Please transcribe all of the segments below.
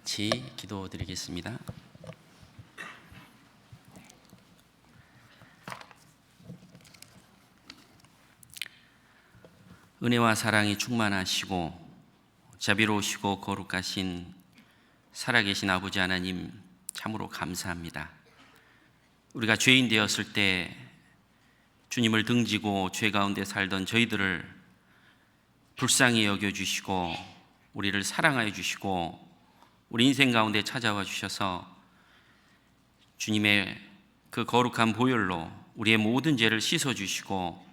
같이 기도드리겠습니다. 은혜와 사랑이 충만하시고 자비로우시고 거룩하신 살아계신 아버지 하나님, 참으로 감사합니다. 우리가 죄인 되었을 때 주님을 등지고 죄 가운데 살던 저희들을 불쌍히 여겨주시고 우리를 사랑하여 주시고 우리 인생 가운데 찾아와 주셔서 주님의 그 거룩한 보혈로 우리의 모든 죄를 씻어주시고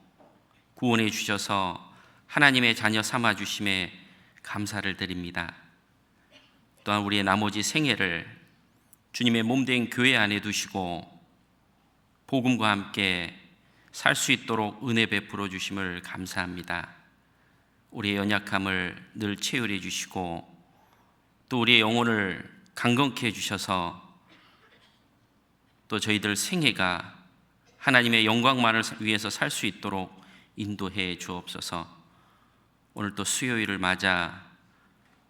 구원해 주셔서 하나님의 자녀 삼아 주심에 감사를 드립니다. 또한 우리의 나머지 생애를 주님의 몸된 교회 안에 두시고 복음과 함께 살 수 있도록 은혜 베풀어 주심을 감사합니다. 우리의 연약함을 늘 채울해 주시고 또 우리의 영혼을 강건케 해 주셔서 또 저희들 생애가 하나님의 영광만을 위해서 살 수 있도록 인도해 주옵소서. 오늘 또 수요일을 맞아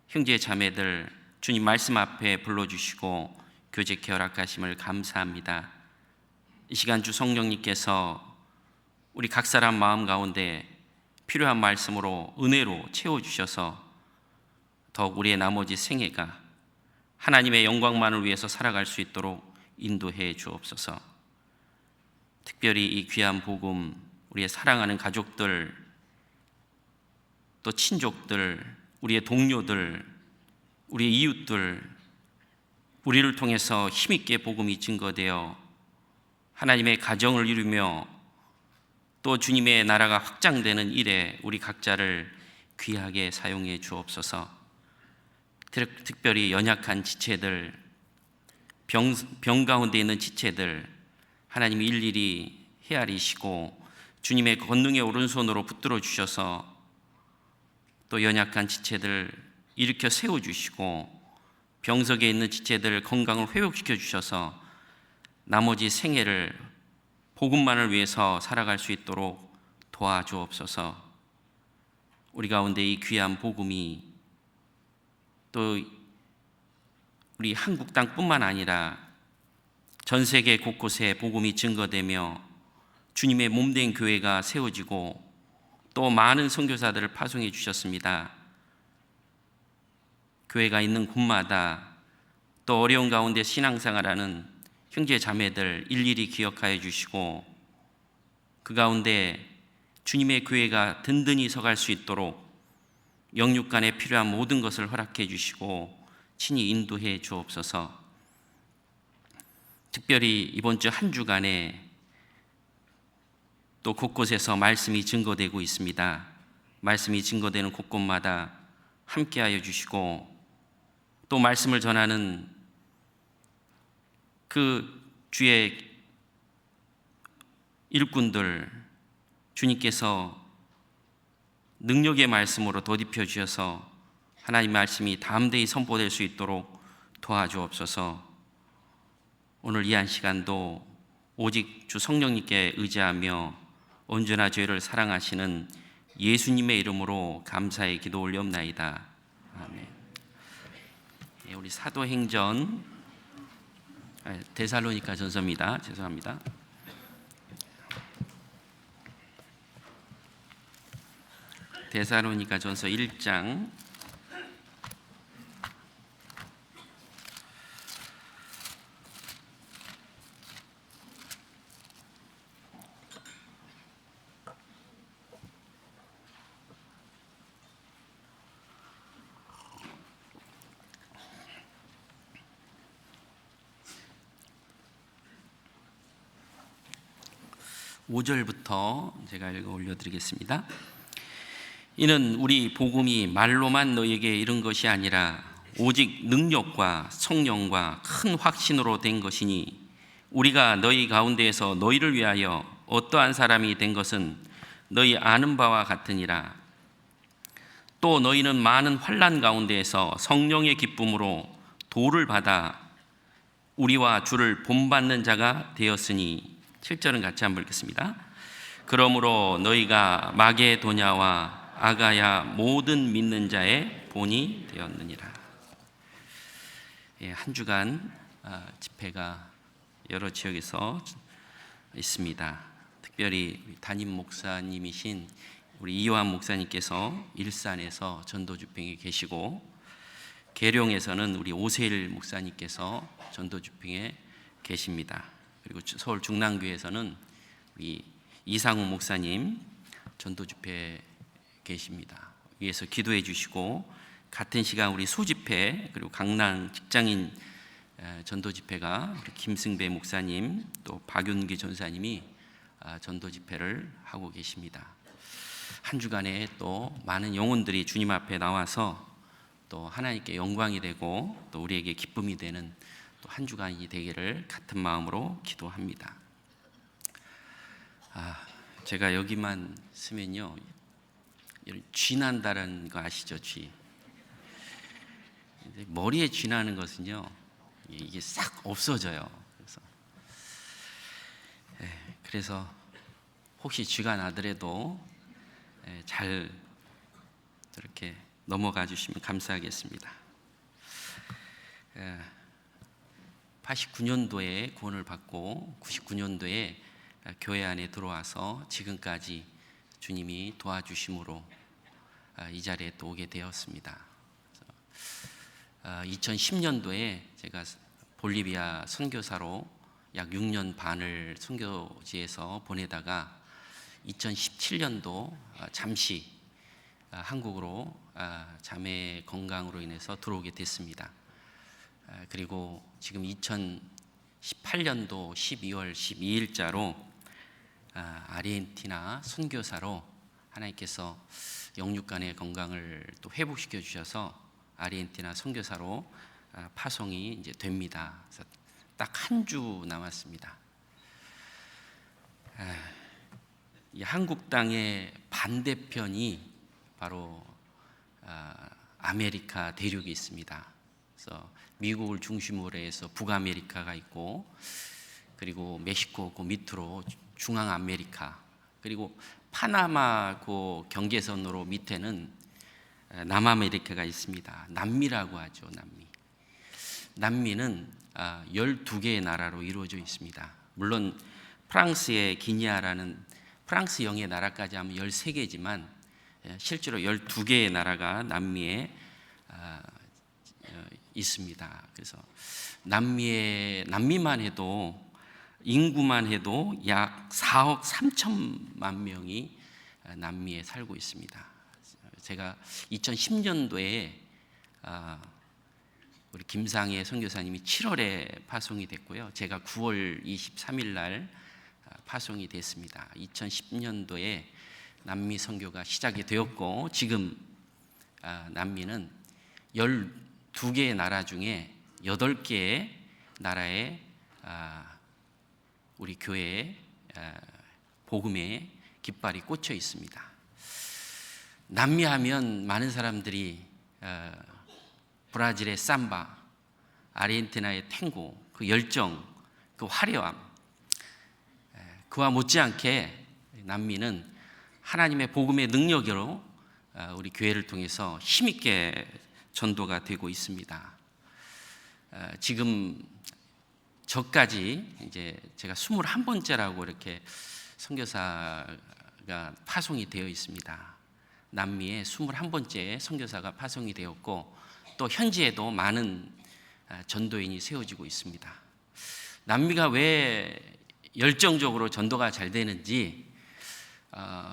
형제 자매들 주님 말씀 앞에 불러주시고 교제케 허락하심을 감사합니다. 이 시간 주 성령님께서 우리 각 사람 마음 가운데 필요한 말씀으로 은혜로 채워주셔서 더욱 우리의 나머지 생애가 하나님의 영광만을 위해서 살아갈 수 있도록 인도해 주옵소서. 특별히 이 귀한 복음, 우리의 사랑하는 가족들, 또 친족들, 우리의 동료들, 우리의 이웃들, 우리를 통해서 힘있게 복음이 증거되어 하나님의 가정을 이루며 또 주님의 나라가 확장되는 일에 우리 각자를 귀하게 사용해 주옵소서. 특별히 연약한 지체들, 병 가운데 있는 지체들 하나님이 일일이 헤아리시고 주님의 권능의 오른손으로 붙들어 주셔서 또 연약한 지체들 일으켜 세워주시고 병석에 있는 지체들 건강을 회복시켜 주셔서 나머지 생애를 복음만을 위해서 살아갈 수 있도록 도와주옵소서. 우리 가운데 이 귀한 복음이 또 우리 한국 땅뿐만 아니라 전 세계 곳곳에 복음이 증거되며 주님의 몸된 교회가 세워지고 또 많은 선교사들을 파송해 주셨습니다. 교회가 있는 곳마다 또 어려운 가운데 신앙생활하는 형제 자매들 일일이 기억하여 주시고 그 가운데 주님의 교회가 든든히 서갈 수 있도록 영육간에 필요한 모든 것을 허락해 주시고 친히 인도해 주옵소서. 특별히 이번 주 한 주간에 또 곳곳에서 말씀이 증거되고 있습니다. 말씀이 증거되는 곳곳마다 함께하여 주시고 또 말씀을 전하는 그 주의 일꾼들 주님께서 능력의 말씀으로 덧입혀 주셔서 하나님 말씀이 담대히 선포될 수 있도록 도와주옵소서. 오늘 이 한 시간도 오직 주 성령님께 의지하며 언제나 저희를 사랑하시는 예수님의 이름으로 감사의 기도 올려옵나이다. 아멘. 우리 사도행전 데살로니가 전서입니다. 죄송합니다. 데살로니가 전서 1장 5절부터 제가 읽어 올려드리겠습니다. 이는 우리 복음이 말로만 너에게 이른 것이 아니라 오직 능력과 성령과 큰 확신으로 된 것이니 우리가 너희 가운데에서 너희를 위하여 어떠한 사람이 된 것은 너희 아는 바와 같으니라. 또 너희는 많은 환난 가운데에서 성령의 기쁨으로 도를 받아 우리와 주를 본받는 자가 되었으니 7절은 같이 한번 읽겠습니다. 그러므로 너희가 마게도냐와 아가야 모든 믿는 자의 본이 되었느니라. 한 주간 집회가 여러 지역에서 있습니다. 특별히 담임 목사님이신 우리 이요한 목사님께서 일산에서 전도 집행에 계시고, 계룡에서는 우리 오세일 목사님께서 전도 집행에 계십니다. 그리고 서울 중랑교회에서는 우리 이상우 목사님 전도 집회에 계십니다. 위에서 기도해 주시고, 같은 시간 우리 소집회 그리고 강남 직장인 전도 집회가 김승배 목사님 또 박윤기 전사님이 전도 집회를 하고 계십니다. 한 주간에 또 많은 영혼들이 주님 앞에 나와서 또 하나님께 영광이 되고 또 우리에게 기쁨이 되는 또 한 주간이 되기를 같은 마음으로 기도합니다. 제가 여기만 쓰면요, 쥐 난다는 거 아시죠? 쥐. 머리에 쥐 나는 것은요, 이게 싹 없어져요. 그래서 혹시 쥐가 나더라도 잘 이렇게 넘어가 주시면 감사하겠습니다. 89년도에 구원을 받고 99년도에 교회 안에 들어와서 지금까지 주님이 도와주심으로 이 자리에 또 오게 되었습니다. 2010년도에 제가 볼리비아 선교사로 약 6년 반을 선교지에서 보내다가 2017년도 잠시 한국으로 자매 건강으로 인해서 들어오게 됐습니다. 그리고 지금 2018년도 12월 12일자로 아르헨티나 선교사로 하나님께서 영육간의 건강을 또 회복시켜 주셔서 아르헨티나 선교사로 파송이 이제 됩니다. 그래서 딱 한 주 남았습니다. 이 한국 땅의 반대편이 바로 아메리카 대륙이 있습니다. 그래서 미국을 중심으로 해서 북아메리카가 있고, 그리고 멕시코 그 밑으로 중앙아메리카, 그리고 파나마 그 경계선으로 밑에는 남아메리카가 있습니다. 남미라고 하죠. 남미는 12개의 나라로 이루어져 있습니다. 물론 프랑스의 기니아라는 프랑스형의 나라까지 하면 13개지만 실제로 12개의 나라가 남미에 있습니다. 그래서 남미만 해도 인구만 해도 약 4억 3천만 명이 남미에 살고 있습니다. 제가 2010년도에 우리 김상혜 선교사님이 7월에 파송이 됐고요. 제가 9월 23일 날 파송이 됐습니다. 2010년도에 남미 선교가 시작이 되었고, 지금 남미는 12개의 나라 중에 8개의 나라에 우리 교회에 복음의 깃발이 꽂혀 있습니다. 남미 하면 많은 사람들이 브라질의 삼바, 아르헨티나의 탱고, 그 열정, 그 화려함, 그와 못지않게 남미는 하나님의 복음의 능력으로 우리 교회를 통해서 힘있게 전도가 되고 있습니다. 지금 저까지 이제 제가 21번째라고 이렇게 선교사가 파송이 되어 있습니다. 남미에 21번째 선교사가 파송이 되었고, 또 현지에도 많은 전도인이 세워지고 있습니다. 남미가 왜 열정적으로 전도가 잘 되는지,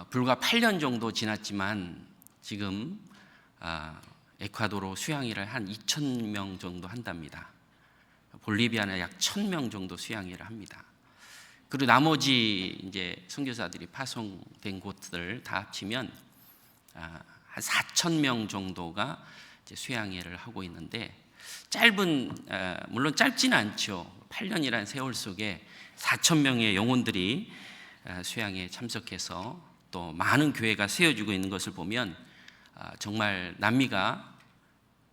불과 8년 정도 지났지만 지금 에콰도르 수양일을 한 2,000명 정도 한답니다. 볼리비아는 약 1,000명 정도 수양일을 합니다. 그리고 나머지 이제 선교사들이 파송된 곳들 다 합치면 한 4,000명 정도가 이제 수양회를 하고 있는데, 물론 짧지는 않죠. 8년이라는 세월 속에 4,000명의 영혼들이 수양회에 참석해서 또 많은 교회가 세워지고 있는 것을 보면 정말 남미가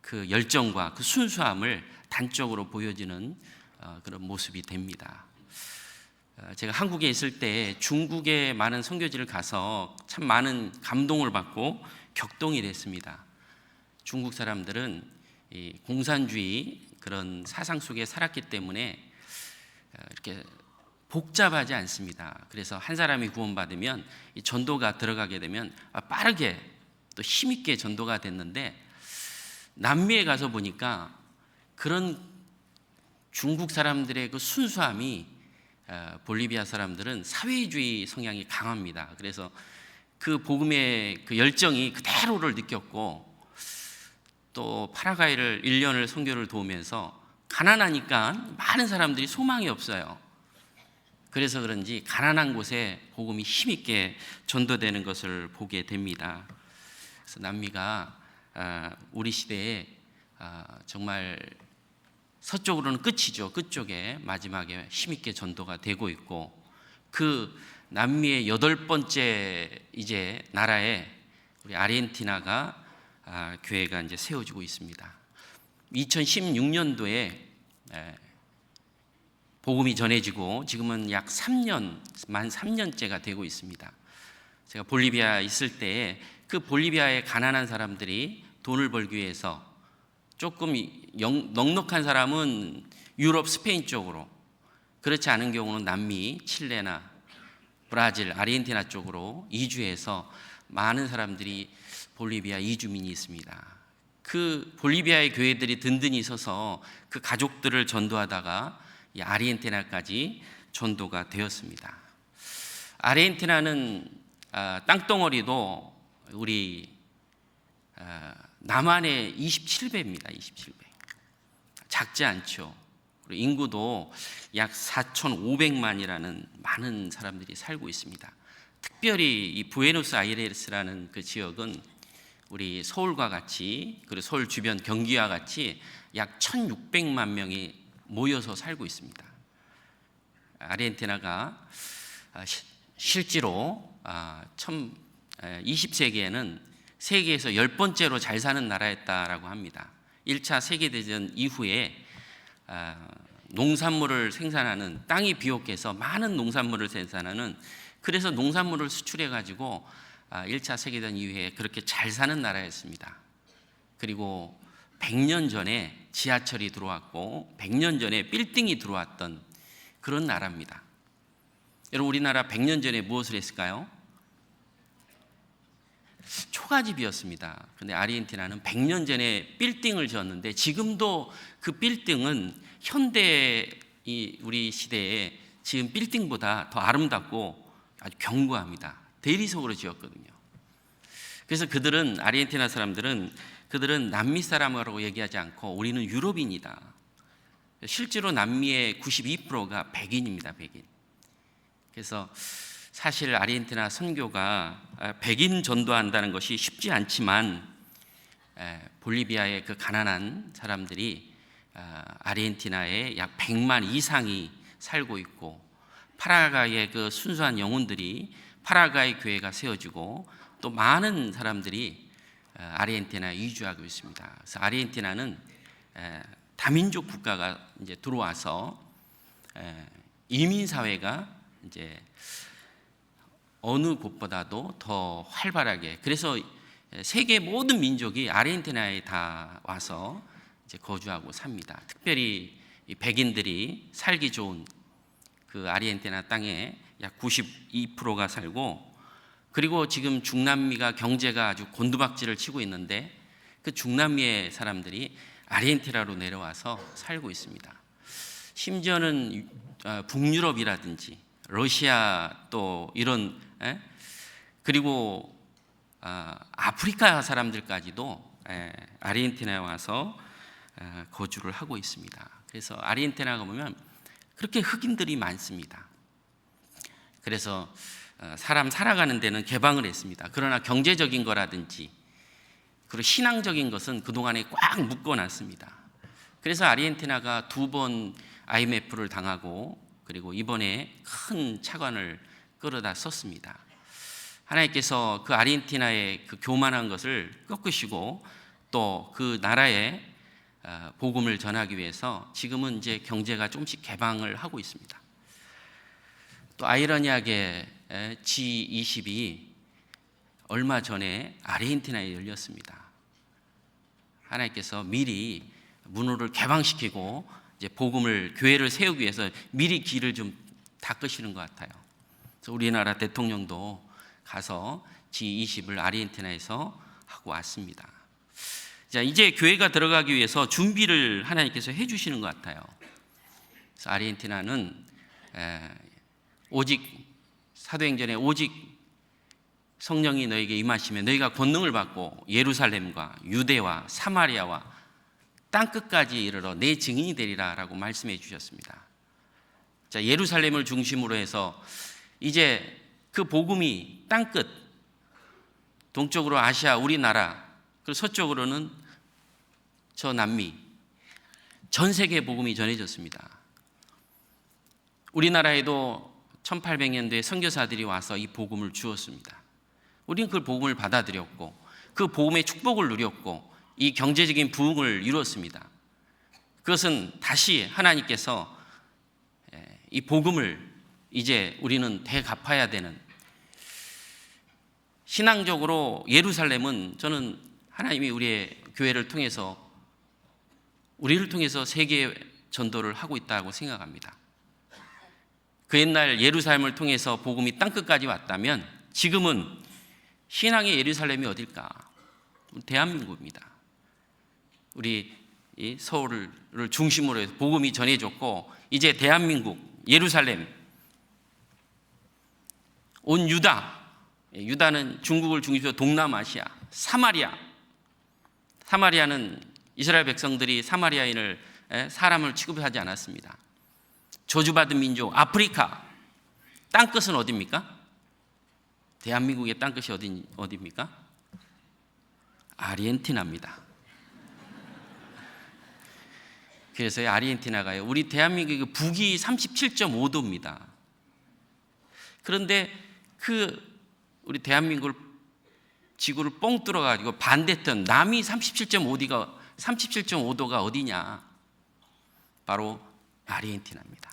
그 열정과 그 순수함을 단적으로 보여지는 그런 모습이 됩니다. 제가 한국에 있을 때 중국의 많은 선교지를 가서 참 많은 감동을 받고 격동이 됐습니다. 중국 사람들은 이 공산주의 그런 사상 속에 살았기 때문에 이렇게 복잡하지 않습니다. 그래서 한 사람이 구원받으면 이 전도가 들어가게 되면 빠르게 또 힘있게 전도가 됐는데, 남미에 가서 보니까 그런 중국 사람들의 그 순수함이, 볼리비아 사람들은 사회주의 성향이 강합니다. 그래서 그 복음의 그 열정이 그대로를 느꼈고, 또 파라과이를 1년을 선교를 도우면서 가난하니까 많은 사람들이 소망이 없어요. 그래서 그런지 가난한 곳에 복음이 힘있게 전도되는 것을 보게 됩니다. 그래서 남미가 우리 시대에 정말 서쪽으로는 끝이죠. 끝쪽에 마지막에 힘있게 전도가 되고 있고, 그 남미의 8번째 이제 나라에 우리 아르헨티나가 교회가 이제 세워지고 있습니다. 2016년도에 복음이 전해지고 지금은 약 3년, 만 3년째가 되고 있습니다. 제가 볼리비아 있을 때에 그 볼리비아의 가난한 사람들이 돈을 벌기 위해서 조금 넉넉한 사람은 유럽, 스페인 쪽으로, 그렇지 않은 경우는 남미, 칠레나 브라질, 아르헨티나 쪽으로 이주해서 많은 사람들이 볼리비아 이주민이 있습니다. 그 볼리비아의 교회들이 든든히 서서 그 가족들을 전도하다가 이 아르헨티나까지 전도가 되었습니다. 아르헨티나는 땅덩어리도 우리 남한의 27배입니다. 27배. 작지 않죠. 그리고 인구도 약 4,500만이라는 많은 사람들이 살고 있습니다. 특별히 이 부에노스아이레스라는 그 지역은 우리 서울과 같이, 그리고 서울 주변 경기와 같이 약 1,600만 명이 모여서 살고 있습니다. 아르헨티나가 실제로 20세기에는 세계에서 10번째로 잘 사는 나라였다라고 합니다. 1차 세계대전 이후에 농산물을 생산하는, 땅이 비옥해서 많은 농산물을 생산하는, 그래서 농산물을 수출해 가지고 1차 세계대전 이후에 그렇게 잘 사는 나라였습니다. 그리고 100년 전에 지하철이 들어왔고 100년 전에 빌딩이 들어왔던 그런 나라입니다. 여러분, 우리나라 100년 전에 무엇을 했을까요? 초가집이었습니다. 그런데 아르헨티나는 100년 전에 빌딩을 지었는데, 지금도 그 빌딩은 현대 우리 시대에 지금 빌딩보다 더 아름답고 아주 견고합니다. 대리석으로 지었거든요. 그래서 그들은, 아르헨티나 사람들은, 그들은 남미 사람이라고 얘기하지 않고 우리는 유럽인이다. 실제로 남미의 92%가 백인입니다. 백인. 그래서 사실 아르헨티나 선교가 백인 전도한다는 것이 쉽지 않지만, 볼리비아의 그 가난한 사람들이 아르헨티나에 약 100만 이상이 살고 있고, 파라과이의 그 순수한 영혼들이 파라과이 교회가 세워지고, 또 많은 사람들이 아르헨티나에 이주하고 있습니다. 그래서 아르헨티나는 다민족 국가가 이제 들어와서 이민 사회가 이제 어느 곳보다도 더 활발하게, 그래서 세계 모든 민족이 아르헨티나에 다 와서 이제 거주하고 삽니다. 특별히 이 백인들이 살기 좋은 그 아르헨티나 땅에 약 92%가 살고, 그리고 지금 중남미가 경제가 아주 곤두박질을 치고 있는데, 그 중남미의 사람들이 아르헨티나로 내려와서 살고 있습니다. 심지어는 북유럽이라든지 러시아, 또 이런 그리고 아프리카 사람들까지도 아르헨티나에 와서 거주를 하고 있습니다. 그래서 아르헨티나가 보면 그렇게 흑인들이 많습니다. 그래서 사람 살아가는 데는 개방을 했습니다. 그러나 경제적인 거라든지 그리고 신앙적인 것은 그동안에 꽉 묶어놨습니다. 그래서 아르헨티나가 2번 IMF를 당하고, 그리고 이번에 큰 차관을 끌어다 썼습니다. 하나님께서 그 아르헨티나의 그 교만한 것을 꺾으시고, 또 그 나라에 복음을 전하기 위해서 지금은 이제 경제가 조금씩 개방을 하고 있습니다. 또 아이러니하게 G20이 얼마 전에 아르헨티나에 열렸습니다. 하나님께서 미리 문호를 개방시키고 이제 복음을 교회를 세우기 위해서 미리 길을 좀 닦으시는 것 같아요. 그래서 우리나라 대통령도 가서 G20을 아르헨티나에서 하고 왔습니다. 자, 이제 교회가 들어가기 위해서 준비를 하나님께서 해주시는 것 같아요. 그래서 아르헨티나는 오직 사도행전에 오직 성령이 너에게 임하시면 너희가 권능을 받고 예루살렘과 유대와 사마리아와 땅끝까지 이르러 내 증인이 되리라 라고 말씀해 주셨습니다. 자, 예루살렘을 중심으로 해서 이제 그 복음이 땅끝, 동쪽으로 아시아 우리나라, 그리고 서쪽으로는 저 남미, 전 세계 복음이 전해졌습니다. 우리나라에도 1800년대에 선교사들이 와서 이 복음을 주었습니다. 우리는 그 복음을 받아들였고 그 복음의 축복을 누렸고 이 경제적인 부흥을 이루었습니다. 그것은 다시 하나님께서 이 복음을 이제 우리는 되갚아야 되는, 신앙적으로 예루살렘은 저는 하나님이 우리의 교회를 통해서 우리를 통해서 세계 전도를 하고 있다고 생각합니다. 그 옛날 예루살렘을 통해서 복음이 땅끝까지 왔다면 지금은 신앙의 예루살렘이 어딜까? 대한민국입니다. 우리 이 서울을 중심으로 해서 복음이 전해졌고 이제 대한민국, 예루살렘, 온 유다는 중국을 중심으로 동남아시아, 사마리아는 이스라엘 백성들이 사마리아인을 사람을 취급하지 않았습니다. 저주받은 민족 아프리카, 땅끝은 어디입니까? 대한민국의 땅끝이 어디입니까? 아르헨티나입니다. 그래서 아르헨티나가요, 우리 대한민국의 북위 37.5도입니다. 그런데 우리 대한민국을 지구를 뻥 뚫어가지고 반대편 남이 37.5도가 어디냐? 바로 아르헨티나입니다.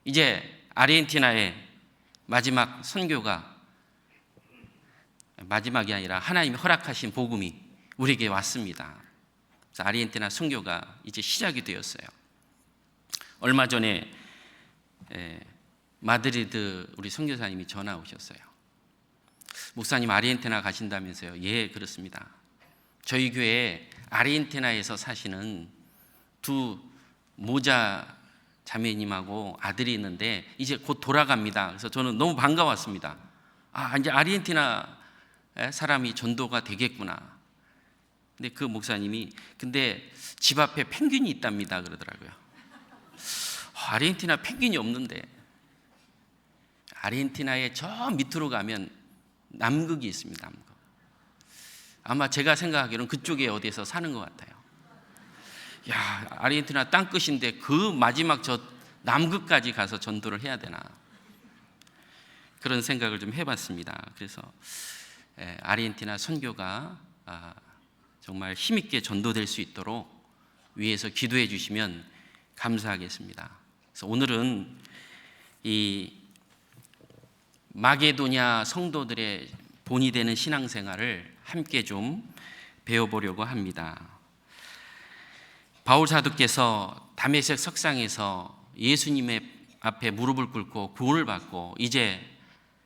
이제 아르헨티나의 마지막 선교가 마지막이 아니라 하나님이 허락하신 복음이 우리에게 왔습니다. 그래서 아르헨티나 선교가 이제 시작이 되었어요. 얼마 전에 마드리드 우리 선교사님이 전화 오셨어요. 목사님 아르헨티나 가신다면서요? 예, 그렇습니다. 저희 교회에 아르헨티나에서 사시는 두 모자 자매님하고 아들이 있는데 이제 곧 돌아갑니다. 그래서 저는 너무 반가웠습니다. 이제 아르헨티나 사람이 전도가 되겠구나. 근데 그 목사님이 근데 집 앞에 펭귄이 있답니다 그러더라고요. 아르헨티나 펭귄이 없는데. 아르헨티나의 저 밑으로 가면 남극이 있습니다. 남극. 아마 제가 생각하기로는 그쪽에 어디에서 사는 것 같아요. 야, 아르헨티나 땅끝인데 그 마지막 저 남극까지 가서 전도를 해야 되나, 그런 생각을 좀 해봤습니다. 그래서 아르헨티나 선교가 정말 힘있게 전도될 수 있도록 위에서 기도해 주시면 감사하겠습니다. 그래서 오늘은 이 마게도냐 성도들의 본이 되는 신앙생활을 함께 좀 배워보려고 합니다. 바울 사도께서 다메섹 석상에서 예수님의 앞에 무릎을 꿇고 구원을 받고 이제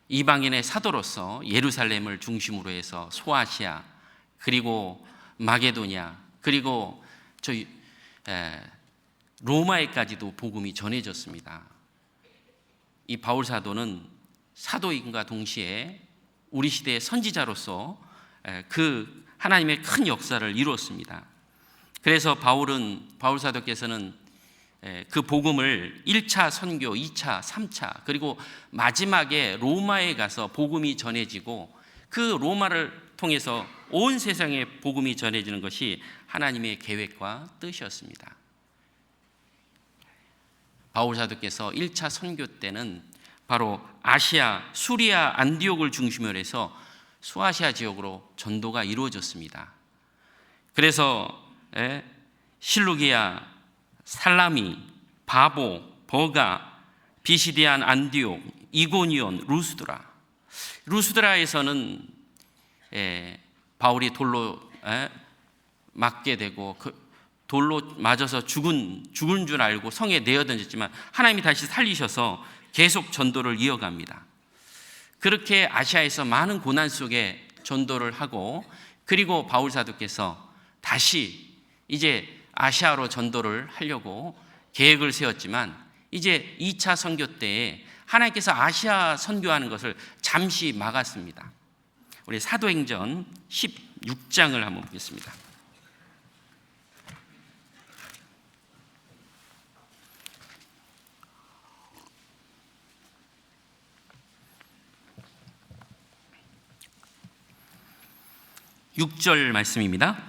이방인의 사도로서 예루살렘을 중심으로 해서 소아시아, 그리고 마게도냐, 그리고 저희 로마에까지도 복음이 전해졌습니다. 이 바울 사도는 사도인과 동시에 우리 시대의 선지자로서 그 하나님의 큰 역사를 이루었습니다. 그래서 바울 사도께서는 그 복음을 1차 선교, 2차, 3차, 그리고 마지막에 로마에 가서 복음이 전해지고 그 로마를 통해서 온 세상에 복음이 전해지는 것이 하나님의 계획과 뜻이었습니다. 바울 사도께서 1차 선교 때는 바로 아시아, 수리아, 안디옥을 중심으로 해서 소아시아 지역으로 전도가 이루어졌습니다. 그래서 실루기아, 살라미, 바보, 버가, 비시디안, 안디옥, 이고니온, 루스드라에서는 바울이 돌로 맞게 되고 돌로 맞아서 죽은 줄 알고 성에 내어 던졌지만 하나님이 다시 살리셔서 계속 전도를 이어갑니다. 그렇게 아시아에서 많은 고난 속에 전도를 하고, 그리고 바울 사도께서 다시 이제 아시아로 전도를 하려고 계획을 세웠지만, 이제 2차 선교 때에 하나님께서 아시아 선교하는 것을 잠시 막았습니다. 우리 사도행전 16장을 한번 보겠습니다. (6절) 말씀입니다.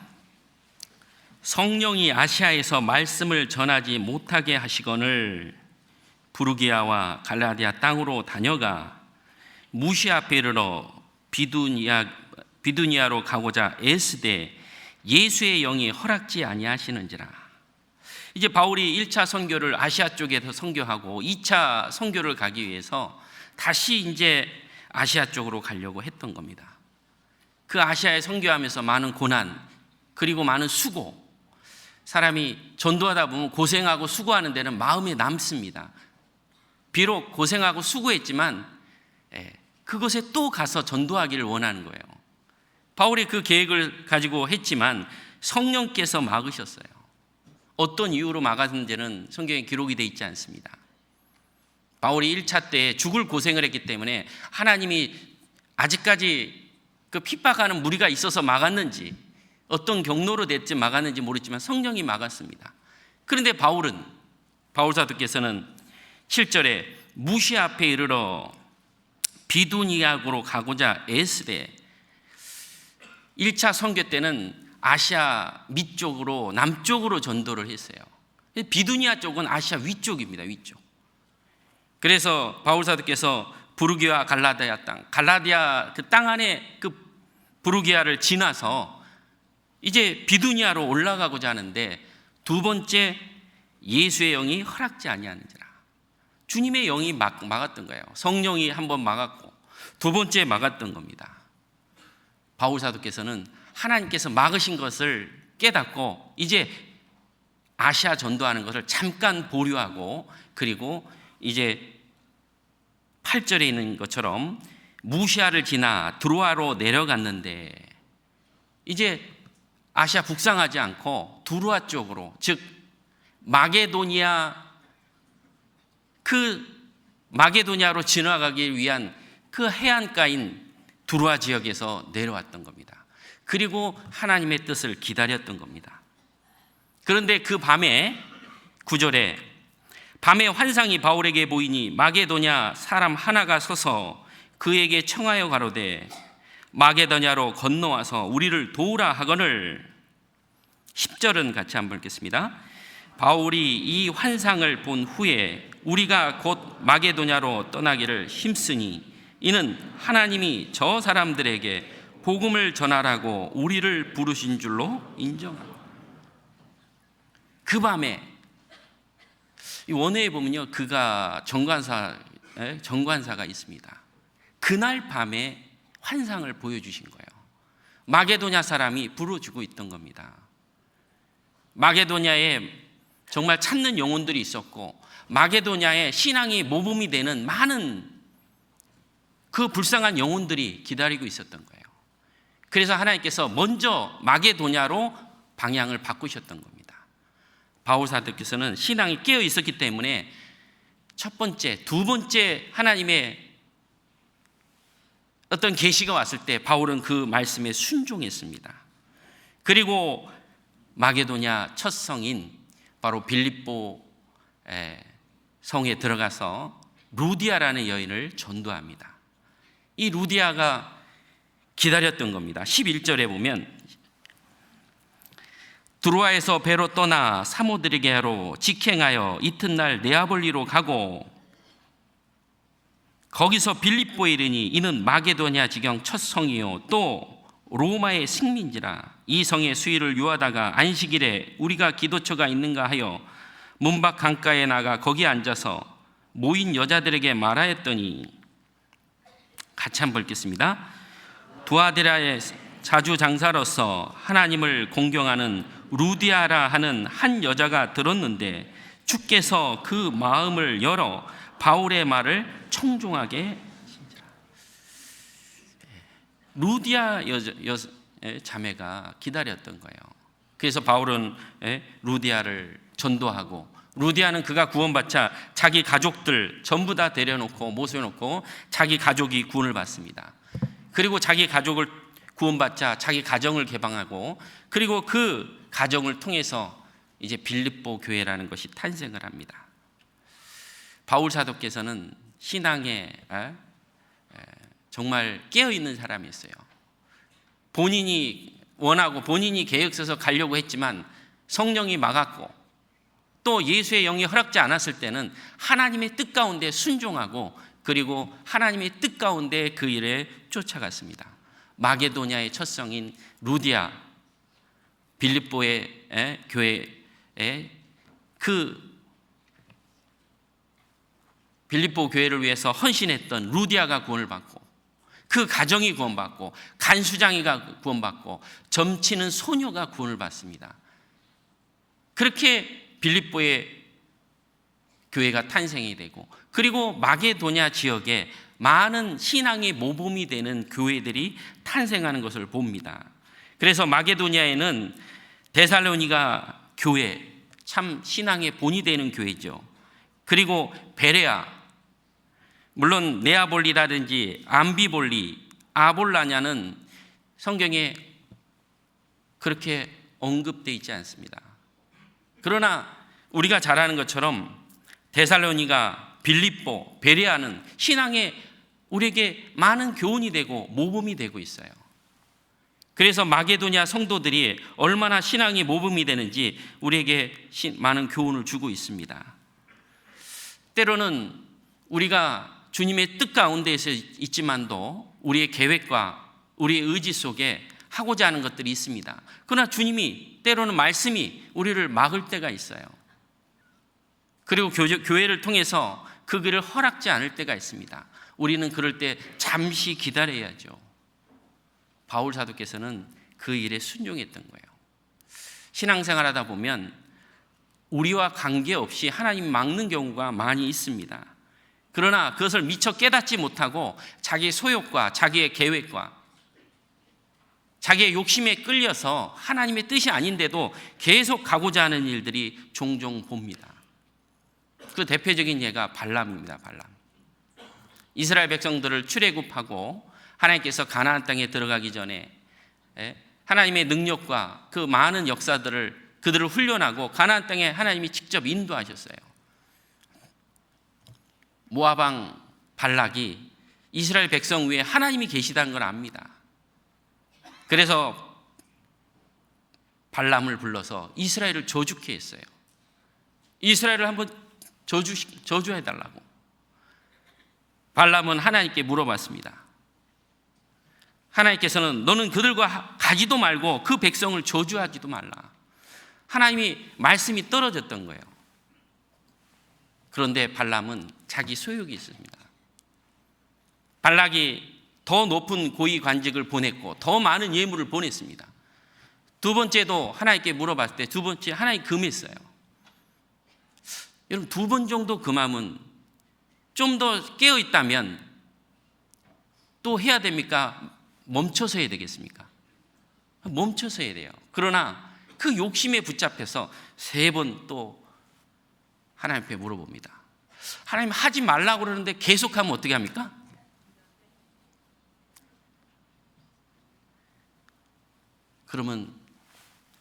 성령이 아시아에서 말씀을 전하지 못하게 하시거늘 부르기아와 갈라디아 땅으로 다녀가 무시 앞에 이르러 비두니아로 가고자 애쓰되 예수의 영이 허락지 아니하시는지라. 이제 바울이 1차 선교를 아시아 쪽에서 선교하고 2차 선교를 가기 위해서 다시 이제 아시아 쪽으로 가려고 했던 겁니다. 그 아시아에 선교하면서 많은 고난, 그리고 많은 수고, 사람이 전도하다 보면 고생하고 수고하는 데는 마음에 남습니다. 비록 고생하고 수고했지만 그곳에 또 가서 전도하기를 원하는 거예요. 바울이 그 계획을 가지고 했지만 성령께서 막으셨어요. 어떤 이유로 막았는지는 성경에 기록이 되어 있지 않습니다. 바울이 1차 때 죽을 고생을 했기 때문에 하나님이 아직까지 그 핍박하는 무리가 있어서 막았는지, 어떤 경로로 됐지 막았는지 모르지만 성령이 막았습니다. 그런데 바울 사도께서는 7절에 무시 앞에 이르러 비두니아로 가고자 애쓰되, 1차 선교 때는 아시아 밑쪽으로 남쪽으로 전도를 했어요. 비두니아 쪽은 아시아 위쪽입니다. 위쪽. 그래서 바울 사도께서 부르기아 갈라디아 땅, 갈라디아 그 땅 안에 그 부르기아를 지나서 이제 비두니아로 올라가고자 하는데, 두 번째 예수의 영이 허락지 아니하는지라. 주님의 영이 막았던 거예요. 성령이 한번 막았고 두 번째 막았던 겁니다. 바울 사도께서는 하나님께서 막으신 것을 깨닫고 이제 아시아 전도하는 것을 잠깐 보류하고, 그리고 이제 8절에 있는 것처럼 무시아를 지나 드로아로 내려갔는데, 이제 아시아 북상하지 않고 두로아 쪽으로, 즉 마게도니아로 지나가기 위한 그 해안가인 두로아 지역에서 내려왔던 겁니다. 그리고 하나님의 뜻을 기다렸던 겁니다. 그런데 그 밤에 9절에 밤에 환상이 바울에게 보이니 마게도냐 사람 하나가 서서 그에게 청하여 가로되 마게도냐로 건너와서 우리를 도우라 하거늘. 10절은 같이 한번 읽겠습니다. 바울이 이 환상을 본 후에 우리가 곧 마게도냐로 떠나기를 힘쓰니 이는 하나님이 저 사람들에게 복음을 전하라고 우리를 부르신 줄로 인정하라. 그 밤에 이 원어에 보면요, 그가 정관사가 있습니다. 그날 밤에 환상을 보여주신 거예요. 마게도냐 사람이 부르주고 있던 겁니다. 마게도냐에 정말 찾는 영혼들이 있었고, 마게도냐에 신앙이 모범이 되는 많은 그 불쌍한 영혼들이 기다리고 있었던 거예요. 그래서 하나님께서 먼저 마게도냐로 방향을 바꾸셨던 겁니다. 바울 사도께서는 신앙이 깨어 있었기 때문에 첫 번째, 두 번째 하나님의 어떤 계시가 왔을 때 바울은 그 말씀에 순종했습니다. 그리고 마게도냐 첫 성인 바로 빌립보 성에 들어가서 루디아라는 여인을 전도합니다. 이 루디아가 기다렸던 겁니다. 11절에 보면 드로아에서 배로 떠나 사모드리게로 직행하여 이튿날 네아볼리로 가고 거기서 빌립보에 이르니 이는 마게도냐 지경 첫 성이요 또 로마의 식민지라. 이 성의 수위를 유하다가 안식일에 우리가 기도처가 있는가 하여 문밖 강가에 나가 거기 앉아서 모인 여자들에게 말하였더니, 같이 한번 읽겠습니다. 두아디라의 자주 장사로서 하나님을 공경하는 루디아라 하는 한 여자가 들었는데 주께서 그 마음을 열어 바울의 말을 청종하게 하신지라. 루디아 자매가 기다렸던 거예요. 그래서 바울은 루디아를 전도하고, 루디아는 그가 구원받자 자기 가족들 전부 다 데려놓고 모셔놓고 자기 가족이 구원을 받습니다. 그리고 자기 가족을 구원받자 자기 가정을 개방하고, 그리고 그 가정을 통해서 이제 빌립보 교회라는 것이 탄생을 합니다. 바울 사도께서는 신앙에 정말 깨어있는 사람이었어요. 본인이 원하고 본인이 계획 써서 가려고 했지만 성령이 막았고, 또 예수의 영이 허락지 않았을 때는 하나님의 뜻 가운데 순종하고, 그리고 하나님의 뜻 가운데 그 일에 쫓아갔습니다. 마게도냐의 첫 성인 루디아, 빌립보의 교회에 그 빌립보 교회를 위해서 헌신했던 루디아가 구원을 받고, 그 가정이 구원받고, 간수장이가 구원받고, 점치는 소녀가 구원을 받습니다. 그렇게 빌립보의 교회가 탄생이 되고, 그리고 마게도냐 지역에 많은 신앙의 모범이 되는 교회들이 탄생하는 것을 봅니다. 그래서 마게도냐에는 데살로니가 교회, 참 신앙의 본이 되는 교회죠. 그리고 베레아, 물론 네아볼리라든지 암비볼리, 아볼라냐는 성경에 그렇게 언급되어 있지 않습니다. 그러나 우리가 잘 아는 것처럼 데살로니가, 빌립보, 베레아는 신앙에 우리에게 많은 교훈이 되고 모범이 되고 있어요. 그래서 마게도냐 성도들이 얼마나 신앙이 모범이 되는지 우리에게 많은 교훈을 주고 있습니다. 때로는 우리가 주님의 뜻 가운데에서 있지만도 우리의 계획과 우리의 의지 속에 하고자 하는 것들이 있습니다. 그러나 주님이 때로는 말씀이 우리를 막을 때가 있어요. 그리고 교회를 통해서 그 길을 허락지 않을 때가 있습니다. 우리는 그럴 때 잠시 기다려야죠. 바울 사도께서는 그 일에 순종했던 거예요. 신앙생활하다 보면 우리와 관계없이 하나님 막는 경우가 많이 있습니다. 그러나 그것을 미처 깨닫지 못하고 자기 소욕과 자기의 계획과 자기의 욕심에 끌려서 하나님의 뜻이 아닌데도 계속 가고자 하는 일들이 종종 봅니다. 그 대표적인 예가 발람입니다. 발람. 이스라엘 백성들을 출애굽하고 하나님께서 가나안 땅에 들어가기 전에 하나님의 능력과 그 많은 역사들을 그들을 훈련하고 가나안 땅에 하나님이 직접 인도하셨어요. 모압 왕 발락이 이스라엘 백성 위에 하나님이 계시다는 걸 압니다. 그래서 발람을 불러서 이스라엘을 저주케 했어요. 이스라엘을 한번 저주해달라고. 발람은 하나님께 물어봤습니다. 하나님께서는 너는 그들과 가지도 말고 그 백성을 저주하지도 말라. 하나님이 말씀이 떨어졌던 거예요. 그런데 발람은 자기 소욕이 있습니다. 발락이 더 높은 고위 관직을 보냈고 더 많은 예물을 보냈습니다. 두 번째도 하나님께 물어봤을 때 두 번째 하나님 금했어요. 여러분, 두 번 정도 금하면 좀 더 깨어있다면 또 해야 됩니까? 멈춰서 해야 되겠습니까? 멈춰서 해야 돼요. 그러나 그 욕심에 붙잡혀서 세 번 또 하나님 앞에 물어봅니다. 하나님 하지 말라고 그러는데 계속하면 어떻게 합니까? 그러면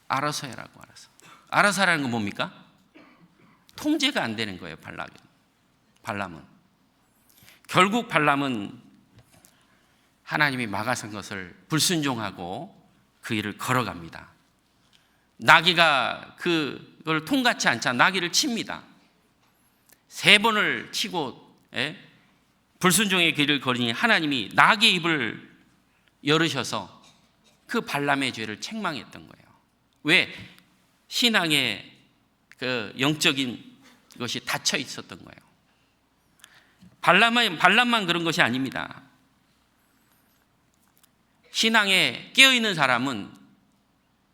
알아서 해라고. 알아서 하라는 건 뭡니까? 통제가 안 되는 거예요. 발람은. 결국 발람은 하나님이 막아선 것을 불순종하고 그 일을 걸어갑니다. 나귀가 그걸 통과치 않자 나귀를 칩니다. 세 번을 치고 불순종의 길을 걸으니 하나님이 나귀의 입을 열으셔서 그 발람의 죄를 책망했던 거예요. 왜? 신앙의 그 영적인 것이 닫혀 있었던 거예요. 발람만 그런 것이 아닙니다. 신앙에 깨어있는 사람은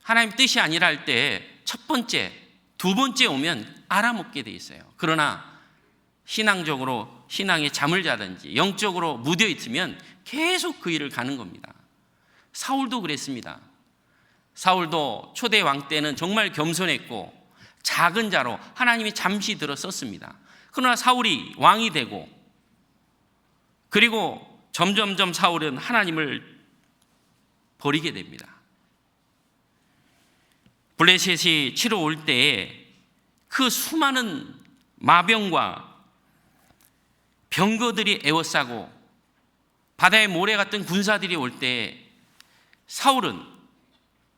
하나님 뜻이 아니라 할 때 첫 번째, 두 번째 오면 알아먹게 돼 있어요. 그러나 신앙적으로 신앙에 잠을 자든지 영적으로 무뎌 있으면 계속 그 일을 가는 겁니다. 사울도 그랬습니다. 사울도 초대 왕 때는 정말 겸손했고 작은 자로 하나님이 잠시 들어섰습니다. 그러나 사울이 왕이 되고, 그리고 점점점 사울은 하나님을 버리게 됩니다. 블레셋이 치러 올 때에 그 수많은 마병과 병거들이 에워싸고 바다의 모래 같은 군사들이 올 때 사울은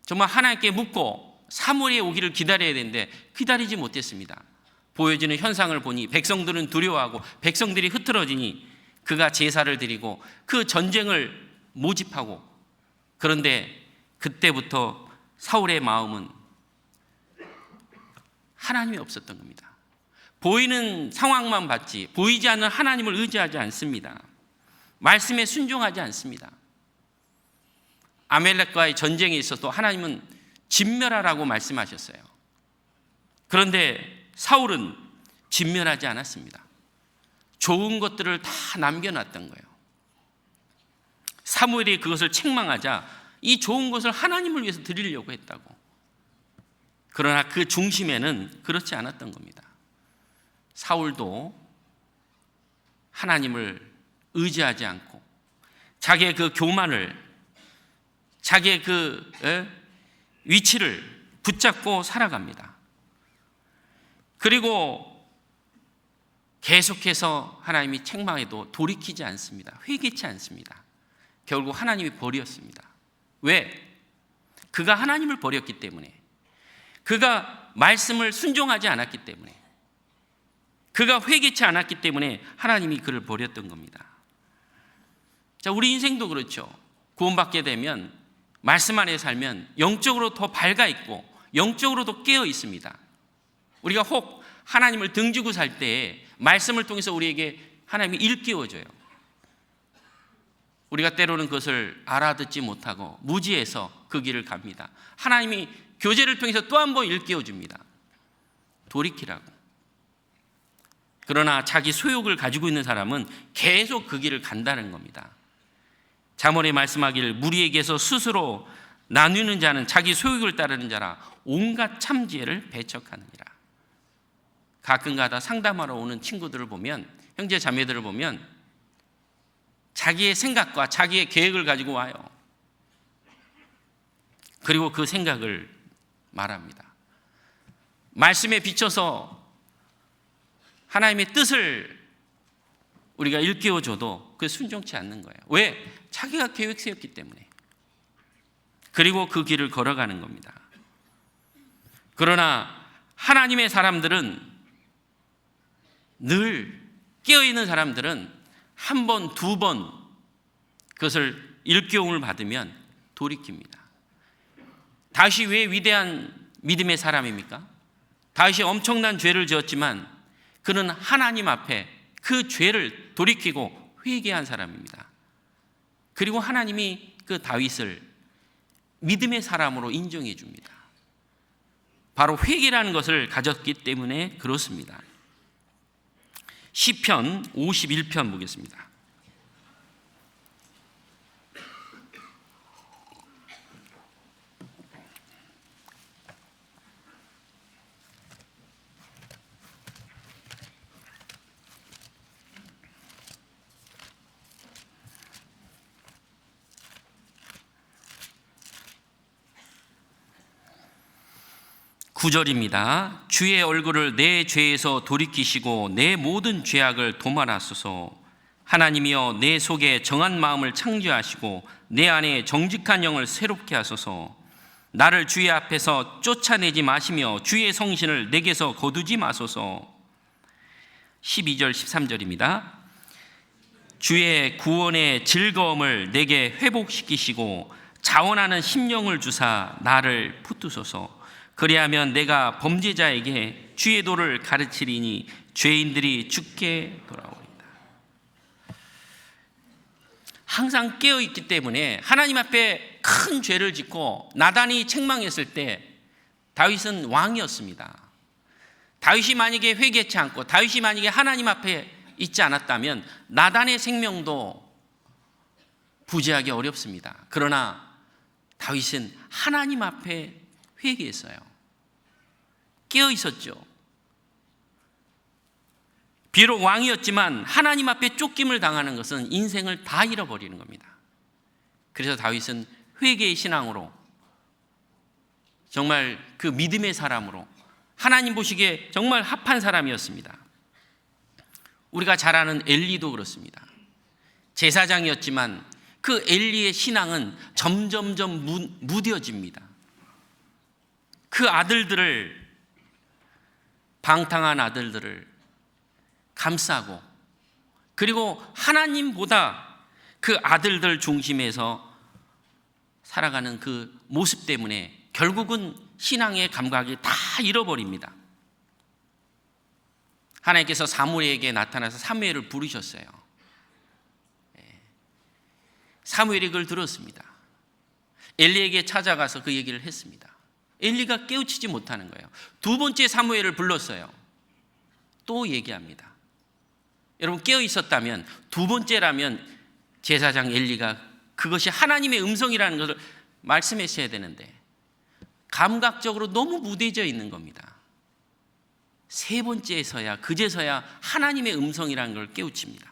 정말 하나님께 묻고 사무엘이 오기를 기다려야 되는데 기다리지 못했습니다. 보여지는 현상을 보니 백성들은 두려워하고 백성들이 흐트러지니 그가 제사를 드리고 그 전쟁을 모집하고, 그런데 그때부터 사울의 마음은 하나님이 없었던 겁니다. 보이는 상황만 봤지 보이지 않는 하나님을 의지하지 않습니다. 말씀에 순종하지 않습니다. 아멜렉과의 전쟁에 있어서 하나님은 진멸하라고 말씀하셨어요. 그런데 사울은 진멸하지 않았습니다. 좋은 것들을 다 남겨놨던 거예요. 사무엘이 그것을 책망하자 이 좋은 것을 하나님을 위해서 드리려고 했다고. 그러나 그 중심에는 그렇지 않았던 겁니다. 사울도 하나님을 의지하지 않고 자기의 그 교만을, 자기의 그 위치를 붙잡고 살아갑니다. 그리고 계속해서 하나님이 책망해도 돌이키지 않습니다. 회개치 않습니다. 결국 하나님이 버렸습니다. 왜? 그가 하나님을 버렸기 때문에, 그가 말씀을 순종하지 않았기 때문에, 그가 회개치 않았기 때문에 하나님이 그를 버렸던 겁니다. 자, 우리 인생도 그렇죠. 구원받게 되면 말씀 안에 살면 영적으로 더 밝아 있고 영적으로도 깨어 있습니다. 우리가 혹 하나님을 등지고 살 때 말씀을 통해서 우리에게 하나님이 일깨워줘요. 우리가 때로는 그것을 알아듣지 못하고 무지해서 그 길을 갑니다. 하나님이 교제를 통해서 또 한 번 일깨워줍니다. 돌이키라고. 그러나 자기 소욕을 가지고 있는 사람은 계속 그 길을 간다는 겁니다. 잠언에 말씀하기를 무리에게서 스스로 나누는 자는 자기 소욕을 따르는 자라 온갖 참지혜를 배척하느니라. 가끔가다 상담하러 오는 친구들을 보면, 형제 자매들을 보면 자기의 생각과 자기의 계획을 가지고 와요. 그리고 그 생각을 말합니다. 말씀에 비춰서 하나님의 뜻을 우리가 일깨워줘도 그게 순종치 않는 거예요. 왜? 자기가 계획 세웠기 때문에. 그리고 그 길을 걸어가는 겁니다. 그러나 하나님의 사람들은, 늘 깨어있는 사람들은 한 번, 두 번 그것을 일깨움을 받으면 돌이킵니다. 다윗이 왜 위대한 믿음의 사람입니까? 다윗이 엄청난 죄를 지었지만 그는 하나님 앞에 그 죄를 돌이키고 회개한 사람입니다. 그리고 하나님이 그 다윗을 믿음의 사람으로 인정해 줍니다. 바로 회개라는 것을 가졌기 때문에 그렇습니다. 시편 51편 보겠습니다. 구절입니다. 주의 얼굴을 내 죄에서 돌이키시고 내 모든 죄악을 도말하소서. 하나님이여 내 속에 정한 마음을 창조하시고 내 안에 정직한 영을 새롭게 하소서. 나를 주의 앞에서 쫓아내지 마시며 주의 성신을 내게서 거두지 마소서. 12절 13절입니다. 주의 구원의 즐거움을 내게 회복시키시고 자원하는 심령을 주사 나를 붙드소서. 그리하면 내가 범죄자에게 주의 도를 가르치리니 죄인들이 주께 돌아오리다. 항상 깨어있기 때문에 하나님 앞에 큰 죄를 짓고 나단이 책망했을 때 다윗은 왕이었습니다. 다윗이 만약에 회개치 않고 다윗이 만약에 하나님 앞에 있지 않았다면 나단의 생명도 부재하기 어렵습니다. 그러나 다윗은 하나님 앞에 회개했어요. 깨어 있었죠. 비록 왕이었지만 하나님 앞에 쫓김을 당하는 것은 인생을 다 잃어버리는 겁니다. 그래서 다윗은 회개의 신앙으로, 정말 그 믿음의 사람으로, 하나님 보시기에 정말 합한 사람이었습니다. 우리가 잘 아는 엘리도 그렇습니다. 제사장이었지만 그 엘리의 신앙은 점점점 무뎌집니다. 그 아들들을, 방탕한 아들들을 감싸고, 그리고 하나님보다 그 아들들 중심에서 살아가는 그 모습 때문에 결국은 신앙의 감각이 다 잃어버립니다. 하나님께서 사무엘에게 나타나서 사무엘을 부르셨어요. 사무엘이 그걸 들었습니다. 엘리에게 찾아가서 그 얘기를 했습니다. 엘리가 깨우치지 못하는 거예요. 두 번째 사무엘을 불렀어요. 또 얘기합니다. 여러분, 깨어 있었다면, 두 번째라면 제사장 엘리가 그것이 하나님의 음성이라는 것을 말씀하셔야 되는데 감각적으로 너무 무뎌져 있는 겁니다. 세 번째에서야, 그제서야 하나님의 음성이라는 걸 깨우칩니다.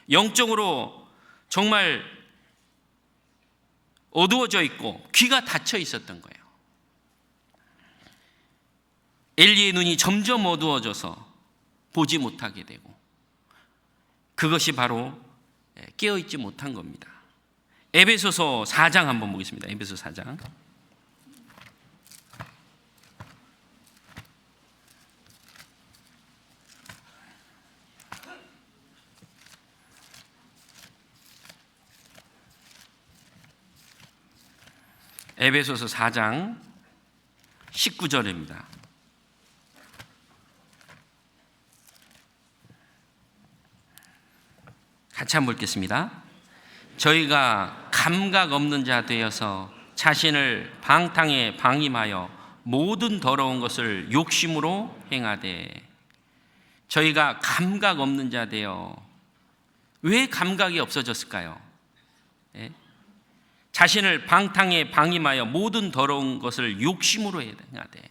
영적으로 정말 어두워져 있고 귀가 닫혀 있었던 거예요. 엘리의 눈이 점점 어두워져서 보지 못하게 되고, 그것이 바로 깨어있지 못한 겁니다. 에베소서 4장 한번 보겠습니다. 에베소 4장. 에베소서 4장 19절입니다. 같이 한번 읽겠습니다. 저희가 감각 없는 자 되어서 자신을 방탕에 방임하여 모든 더러운 것을 욕심으로 행하되, 저희가 감각 없는 자 되어, 왜 감각이 없어졌을까요? 예? 자신을 방탕에 방임하여 모든 더러운 것을 욕심으로 행하되,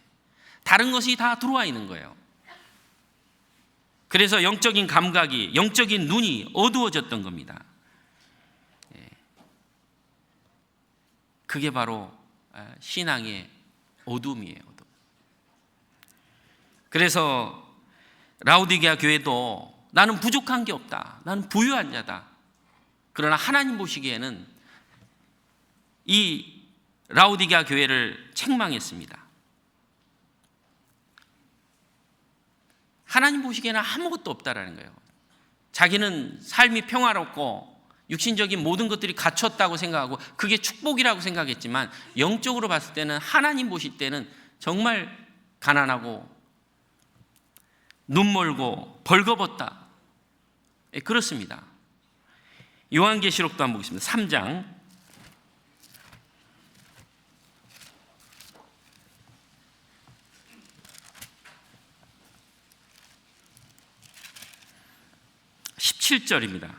다른 것이 다 들어와 있는 거예요. 그래서 영적인 감각이, 영적인 눈이 어두워졌던 겁니다. 그게 바로 신앙의 어둠이에요. 어둠. 그래서 라오디게아 교회도 나는 부족한 게 없다, 나는 부유한 자다. 그러나 하나님 보시기에는 이 라오디게아 교회를 책망했습니다. 하나님 보시기에는 아무것도 없다라는 거예요. 자기는 삶이 평화롭고 육신적인 모든 것들이 갖췄다고 생각하고 그게 축복이라고 생각했지만, 영적으로 봤을 때는, 하나님 보실 때는 정말 가난하고 눈멀고 벌거벗다. 그렇습니다. 요한계시록도 한번 보겠습니다. 3장 17절입니다.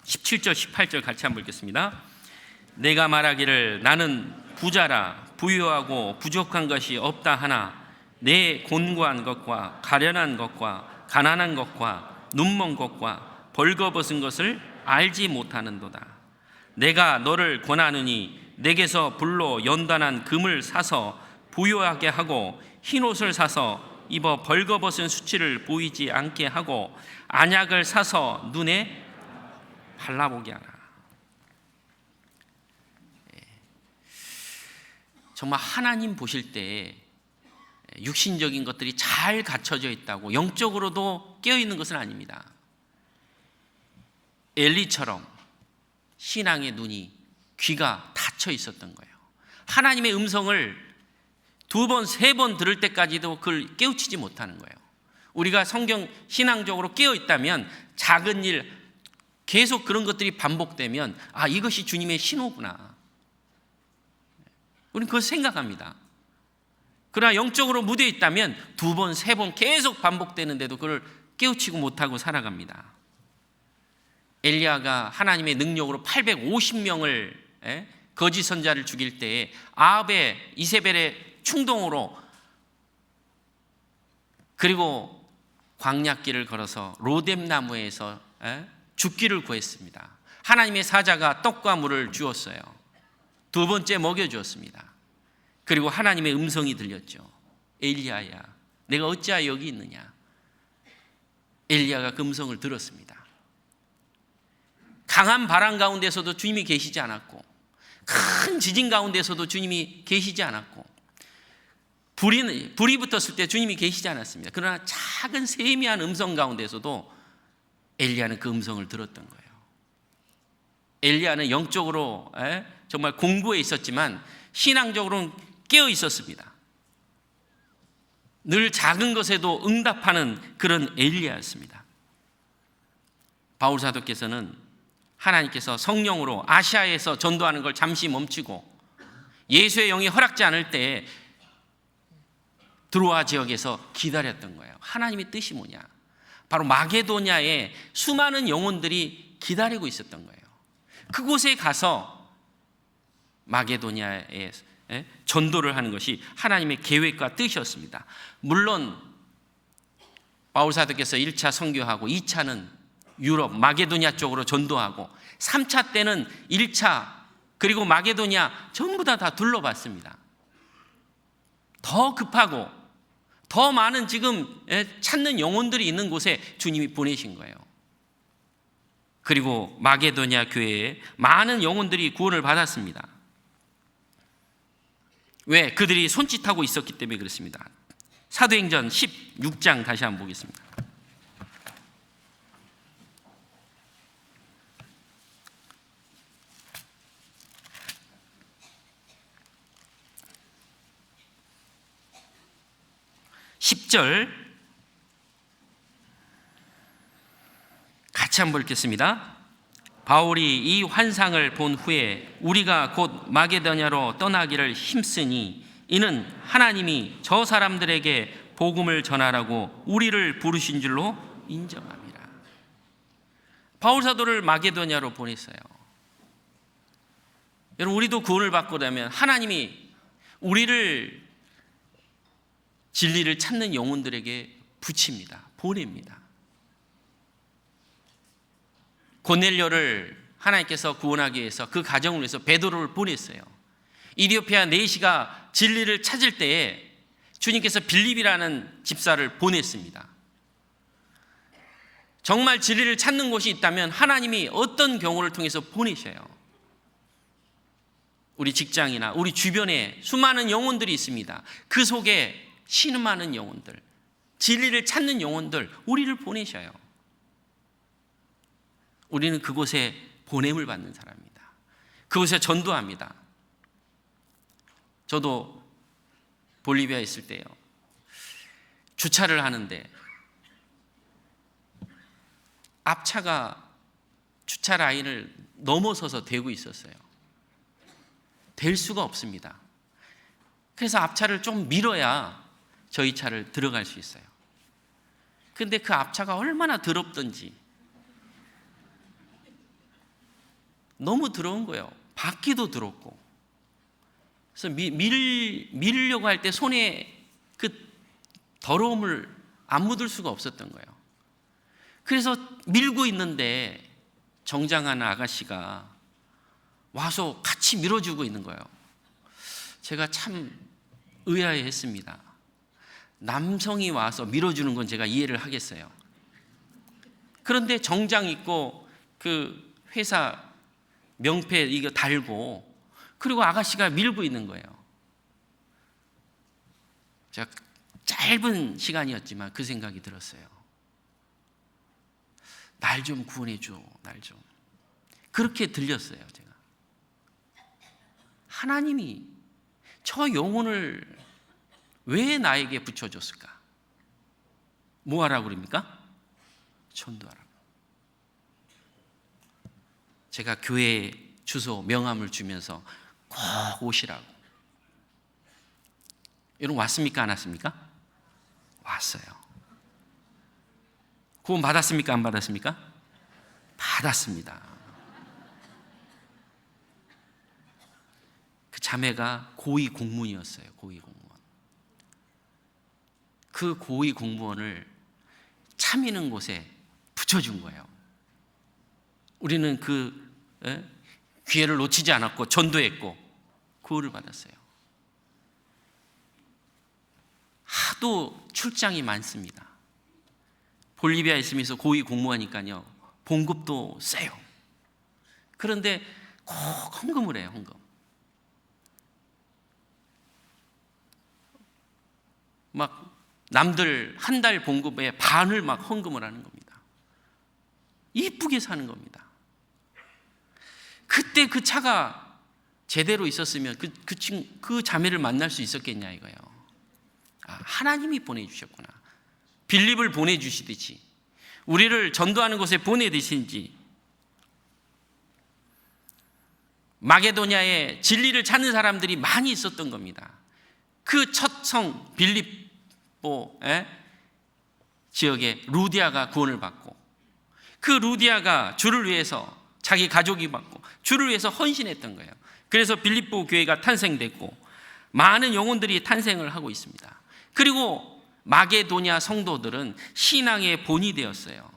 17절 18절 같이 한번 읽겠습니다. 내가 말하기를 나는 부자라 부유하고 부족한 것이 없다 하나 내 곤고한 것과 가련한 것과 가난한 것과 눈먼 것과 벌거벗은 것을 알지 못하는도다. 내가 너를 권하느니 내게서 불로 연단한 금을 사서 부유하게 하고 흰옷을 사서 입어 벌거벗은 수치를 보이지 않게 하고 안약을 사서 눈에 발라보게 하라. 정말 하나님 보실 때 육신적인 것들이 잘 갖춰져 있다고 영적으로도 깨어있는 것은 아닙니다. 엘리처럼 신앙의 눈이, 귀가 닫혀 있었던 거예요. 하나님의 음성을 2번, 3번 들을 때까지도 그걸 깨우치지 못하는 거예요. 우리가 성경 신앙적으로 깨어 있다면 작은 일 계속 그런 것들이 반복되면 이것이 주님의 신호구나. 우리는 그걸 생각합니다. 그러나 영적으로 무뎌 있다면 2번, 3번 계속 반복되는데도 그걸 깨우치고 못하고 살아갑니다. 엘리야가 하나님의 능력으로 850명을 거짓 선자를 죽일 때에 아합의 이세벨의 충동으로 그리고 광야길을 걸어서 로뎀나무에서 죽기를 구했습니다. 하나님의 사자가 떡과 물을 주었어요. 2번째 먹여주었습니다. 그리고 하나님의 음성이 들렸죠. 엘리야야, 내가 어찌하여 여기 있느냐. 엘리야가 그 음성을 들었습니다. 강한 바람 가운데서도 주님이 계시지 않았고, 큰 지진 가운데서도 주님이 계시지 않았고, 불이 붙었을 때 주님이 계시지 않았습니다. 그러나 작은 세미한 음성 가운데서도 엘리야는 그 음성을 들었던 거예요. 엘리야는 영적으로 정말 공부에 있었지만 신앙적으로는 깨어 있었습니다. 늘 작은 것에도 응답하는 그런 엘리야였습니다. 바울 사도께서는 하나님께서 성령으로 아시아에서 전도하는 걸 잠시 멈추고 예수의 영이 허락지 않을 때 드로아 지역에서 기다렸던 거예요. 하나님의 뜻이 뭐냐? 바로 마게도냐에 수많은 영혼들이 기다리고 있었던 거예요. 그곳에 가서 마게도냐에 전도를 하는 것이 하나님의 계획과 뜻이었습니다. 물론 바울 사도께서 1차 선교하고 2차는 유럽 마게도냐 쪽으로 전도하고 3차 때는 1차 그리고 마게도냐 전부 다 둘러봤습니다. 더 급하고 더 많은 지금 찾는 영혼들이 있는 곳에 주님이 보내신 거예요. 그리고 마게도냐 교회에 많은 영혼들이 구원을 받았습니다. 왜? 그들이 손짓하고 있었기 때문에 그렇습니다. 사도행전 16장 다시 한번 보겠습니다. 같이 한번 읽겠습니다. 바울이 이 환상을 본 후에 우리가 곧 마게도냐로 떠나기를 힘쓰니 이는 하나님이 저 사람들에게 복음을 전하라고 우리를 부르신 줄로 인정합니다. 바울 사도를 마게도냐로 보냈어요. 여러분, 우리도 구원을 받고 나면 하나님이 우리를 진리를 찾는 영혼들에게 붙입니다. 보냅니다. 고넬료를 하나님께서 구원하기 위해서 그 가정을 위해서 베드로를 보냈어요. 이디오피아 네시가 진리를 찾을 때에 주님께서 빌립이라는 집사를 보냈습니다. 정말 진리를 찾는 곳이 있다면 하나님이 어떤 경우를 통해서 보내셔요. 우리 직장이나 우리 주변에 수많은 영혼들이 있습니다. 그 속에 신음하는 영혼들, 진리를 찾는 영혼들, 우리를 보내셔요. 우리는 그곳에 보냄을 받는 사람입니다. 그곳에 전도합니다. 저도 볼리비아에 있을 때요, 주차를 하는데 앞차가 주차 라인을 넘어서서 대고 있었어요. 될 수가 없습니다. 그래서 앞차를 좀 밀어야 저희 차를 들어갈 수 있어요. 그런데 그 앞차가 얼마나 더럽던지 너무 더러운 거예요. 바퀴도 더럽고. 그래서 밀려고 할 때 손에 그 더러움을 안 묻을 수가 없었던 거예요. 그래서 밀고 있는데 정장한 아가씨가 와서 같이 밀어주고 있는 거예요. 제가 참 의아해했습니다. 남성이 와서 밀어주는 건 제가 이해를 하겠어요. 그런데 정장 입고 그 회사 명패 이거 달고 그리고 아가씨가 밀고 있는 거예요. 제가 짧은 시간이었지만 그 생각이 들었어요. 날 좀 구원해줘, 날 좀. 그렇게 들렸어요, 제가. 하나님이 저 영혼을 왜 나에게 붙여줬을까? 뭐 하라고 그럽니까? 전도하라고. 제가 교회 주소 명함을 주면서 꼭 오시라고. 여러분 왔습니까? 안 왔습니까? 왔어요. 구원 받았습니까? 안 받았습니까? 받았습니다. 그 자매가 고위 공무원이었어요. 고위 공무원. 그 고위 공무원을 참이는 곳에 붙여준 거예요. 우리는 그 기회를 놓치지 않았고 전도했고 구원을 받았어요. 하도 출장이 많습니다. 볼리비아에 있으면서 고위 공무원이니까요, 봉급도 세요. 그런데 꼭 헌금을 해요. 헌금. 막 남들 한 달 봉급의 반을 막 헌금을 하는 겁니다. 이쁘게 사는 겁니다. 그때 그 차가 제대로 있었으면 그 자매를 만날 수 있었겠냐 이거예요. 하나님이 보내주셨구나. 빌립을 보내주시듯이 우리를 전도하는 곳에 보내듯이 마게도냐에 진리를 찾는 사람들이 많이 있었던 겁니다. 그 첫 성 빌립보 지역에 루디아가 구원을 받고, 그 루디아가 주를 위해서, 자기 가족이 받고 주를 위해서 헌신했던 거예요. 그래서 빌립보 교회가 탄생됐고 많은 영혼들이 탄생을 하고 있습니다. 그리고 마게도냐 성도들은 신앙의 본이 되었어요.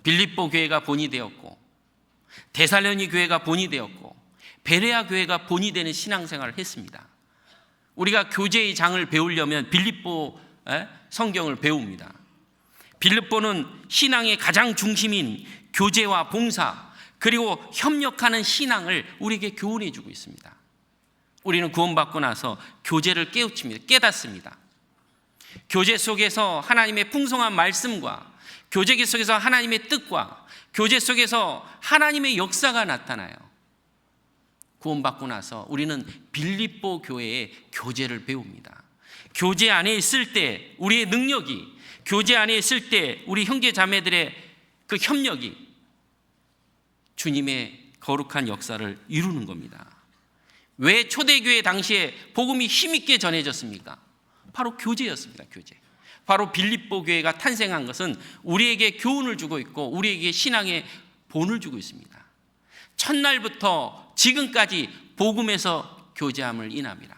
빌립보 교회가 본이 되었고, 데살로니 교회가 본이 되었고, 베레아 교회가 본이 되는 신앙생활을 했습니다. 우리가 교제의 장을 배우려면 빌립보 성경을 배웁니다. 빌립보는 신앙의 가장 중심인 교제와 봉사, 그리고 협력하는 신앙을 우리에게 교훈해 주고 있습니다. 우리는 구원받고 나서 교제를 깨닫습니다. 교제 속에서 하나님의 풍성한 말씀과, 교제 속에서 하나님의 뜻과, 교제 속에서 하나님의 역사가 나타나요. 구원받고 나서 우리는 빌립보 교회의 교제를 배웁니다. 교제 안에 있을 때 우리의 능력이, 교제 안에 있을 때 우리 형제 자매들의 그 협력이 주님의 거룩한 역사를 이루는 겁니다. 왜 초대교회 당시에 복음이 힘있게 전해졌습니까? 바로 교제였습니다. 교제. 바로 빌립보 교회가 탄생한 것은 우리에게 교훈을 주고 있고 우리에게 신앙의 본을 주고 있습니다. 첫날부터 지금까지 복음에서 교제함을 인합니다.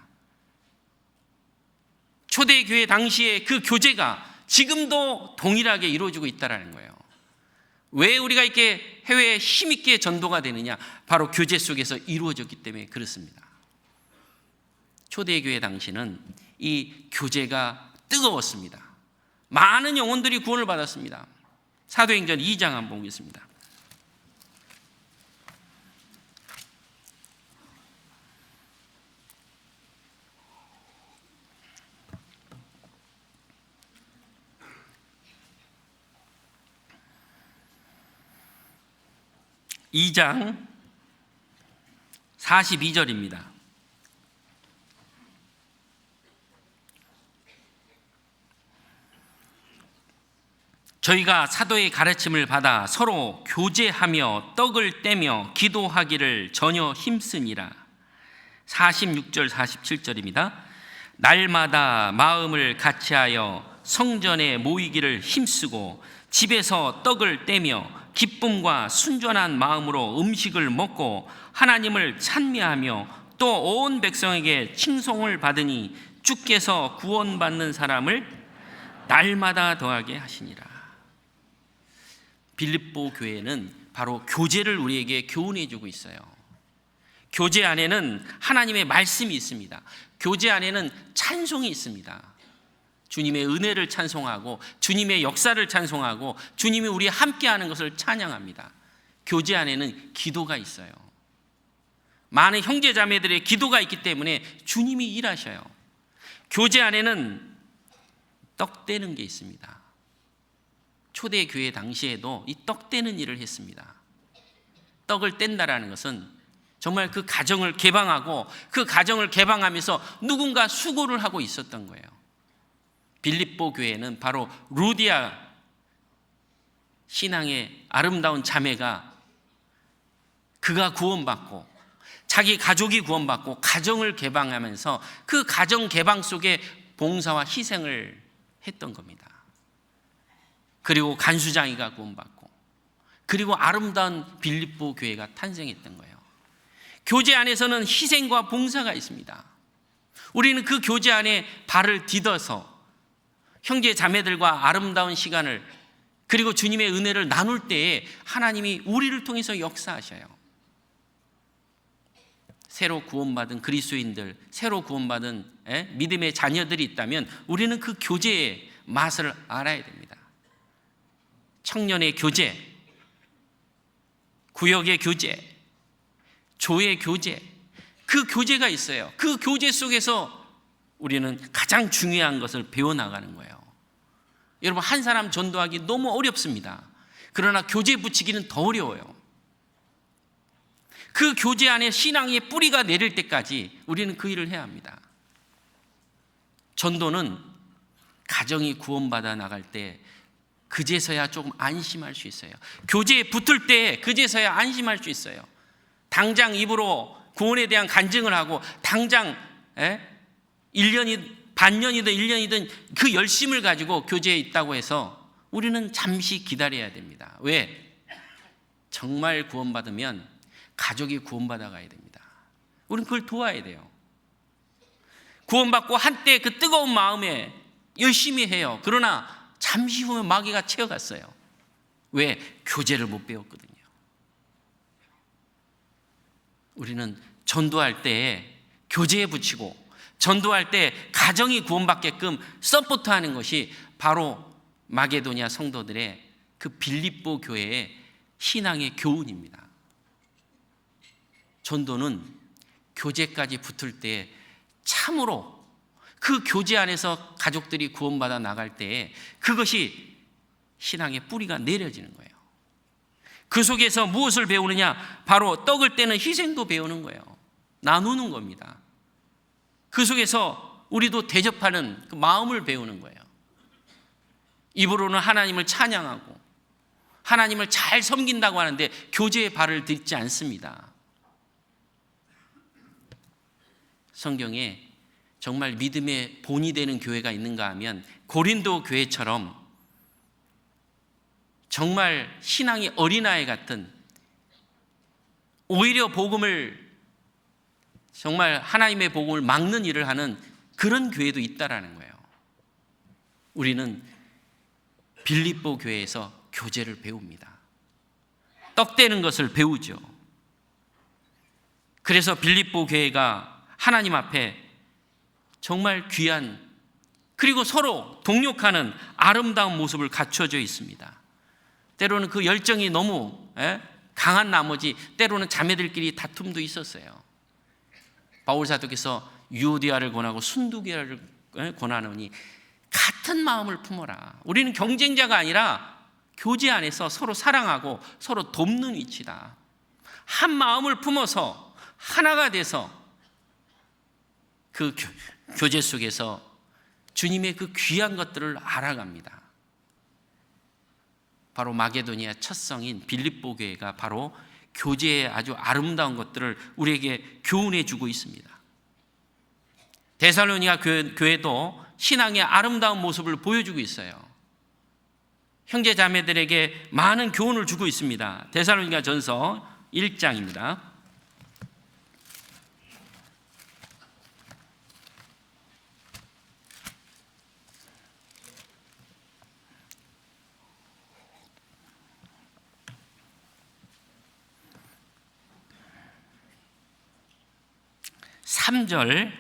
초대교회 당시에 그 교제가 지금도 동일하게 이루어지고 있다는 거예요. 왜 우리가 이렇게 해외에 힘있게 전도가 되느냐? 바로 교제 속에서 이루어졌기 때문에 그렇습니다. 초대교회 당시는 이 교제가 뜨거웠습니다. 많은 영혼들이 구원을 받았습니다. 사도행전 2장 한번 보겠습니다. 이 장 42절입니다. 저희가 사도의 가르침을 받아 서로 교제하며 떡을 떼며 기도하기를 전혀 힘쓰니라. 46절 47절입니다. 날마다 마음을 같이하여 성전에 모이기를 힘쓰고 집에서 떡을 떼며 기쁨과 순전한 마음으로 음식을 먹고 하나님을 찬미하며 또 온 백성에게 칭송을 받으니 주께서 구원받는 사람을 날마다 더하게 하시니라. 빌립보 교회는 바로 교제를 우리에게 교훈해 주고 있어요. 교제 안에는 하나님의 말씀이 있습니다. 교제 안에는 찬송이 있습니다. 주님의 은혜를 찬송하고 주님의 역사를 찬송하고 주님이 우리와 함께하는 것을 찬양합니다. 교제 안에는 기도가 있어요. 많은 형제 자매들의 기도가 있기 때문에 주님이 일하셔요. 교제 안에는 떡 떼는 게 있습니다. 초대교회 당시에도 이 떡 떼는 일을 했습니다. 떡을 뗀다라는 것은 정말 그 가정을 개방하고 그 가정을 개방하면서 누군가 수고를 하고 있었던 거예요. 빌립보 교회는 바로 루디아 신앙의 아름다운 자매가 그가 구원받고 자기 가족이 구원받고 가정을 개방하면서 그 가정 개방 속에 봉사와 희생을 했던 겁니다. 그리고 간수장이가 구원받고 그리고 아름다운 빌립보 교회가 탄생했던 거예요. 교제 안에서는 희생과 봉사가 있습니다. 우리는 그 교제 안에 발을 디뎌서 형제 자매들과 아름다운 시간을 그리고 주님의 은혜를 나눌 때에 하나님이 우리를 통해서 역사하셔요. 새로 구원받은 그리스도인들, 새로 구원받은 믿음의 자녀들이 있다면 우리는 그 교제의 맛을 알아야 됩니다. 청년의 교제, 구역의 교제, 조의 교제, 그 교제가 있어요. 그 교제 속에서 우리는 가장 중요한 것을 배워나가는 거예요. 여러분, 한 사람 전도하기 너무 어렵습니다. 그러나 교제 붙이기는 더 어려워요. 그 교제 안에 신앙의 뿌리가 내릴 때까지 우리는 그 일을 해야 합니다. 전도는 가정이 구원받아 나갈 때 그제서야 조금 안심할 수 있어요. 교제에 붙을 때 그제서야 안심할 수 있어요. 당장 입으로 구원에 대한 간증을 하고 당장 1년이 반년이든 1년이든 그 열심을 가지고 교제에 있다고 해서 우리는 잠시 기다려야 됩니다. 왜? 정말 구원받으면 가족이 구원받아 가야 됩니다. 우리는 그걸 도와야 돼요. 구원받고 한때 그 뜨거운 마음에 열심히 해요. 그러나 잠시 후면 마귀가 채워갔어요. 왜? 교제를 못 배웠거든요. 우리는 전도할 때 교제에 붙이고 전도할 때 가정이 구원받게끔 서포트하는 것이 바로 마게도니아 성도들의 그 빌립보 교회의 신앙의 교훈입니다. 전도는 교제까지 붙을 때 참으로 그 교제 안에서 가족들이 구원받아 나갈 때에 그것이 신앙의 뿌리가 내려지는 거예요. 그 속에서 무엇을 배우느냐? 바로 떡을 떼는 희생도 배우는 거예요. 나누는 겁니다. 그 속에서 우리도 대접하는 그 마음을 배우는 거예요. 입으로는 하나님을 찬양하고 하나님을 잘 섬긴다고 하는데 교제의 발을 딛지 않습니다. 성경에 정말 믿음의 본이 되는 교회가 있는가 하면 고린도 교회처럼 정말 신앙이 어린아이 같은, 오히려 복음을 정말 하나님의 복음을 막는 일을 하는 그런 교회도 있다라는 거예요. 우리는 빌립보 교회에서 교제를 배웁니다. 떡 떼는 것을 배우죠. 그래서 빌립보 교회가 하나님 앞에 정말 귀한, 그리고 서로 동력하는 아름다운 모습을 갖춰져 있습니다. 때로는 그 열정이 너무 강한 나머지 때로는 자매들끼리 다툼도 있었어요. 바울 사도께서 유오디아를 권하고 순두기아를 권하노니 같은 마음을 품어라. 우리는 경쟁자가 아니라 교제 안에서 서로 사랑하고 서로 돕는 위치다. 한 마음을 품어서 하나가 돼서 그 교제 속에서 주님의 그 귀한 것들을 알아갑니다. 바로 마게도니아 첫 성인 빌립보 교회가 바로 교제의 아주 아름다운 것들을 우리에게 교훈해 주고 있습니다. 데살로니가 교회도 신앙의 아름다운 모습을 보여주고 있어요. 형제 자매들에게 많은 교훈을 주고 있습니다. 데살로니가 전서 1장입니다. 3절,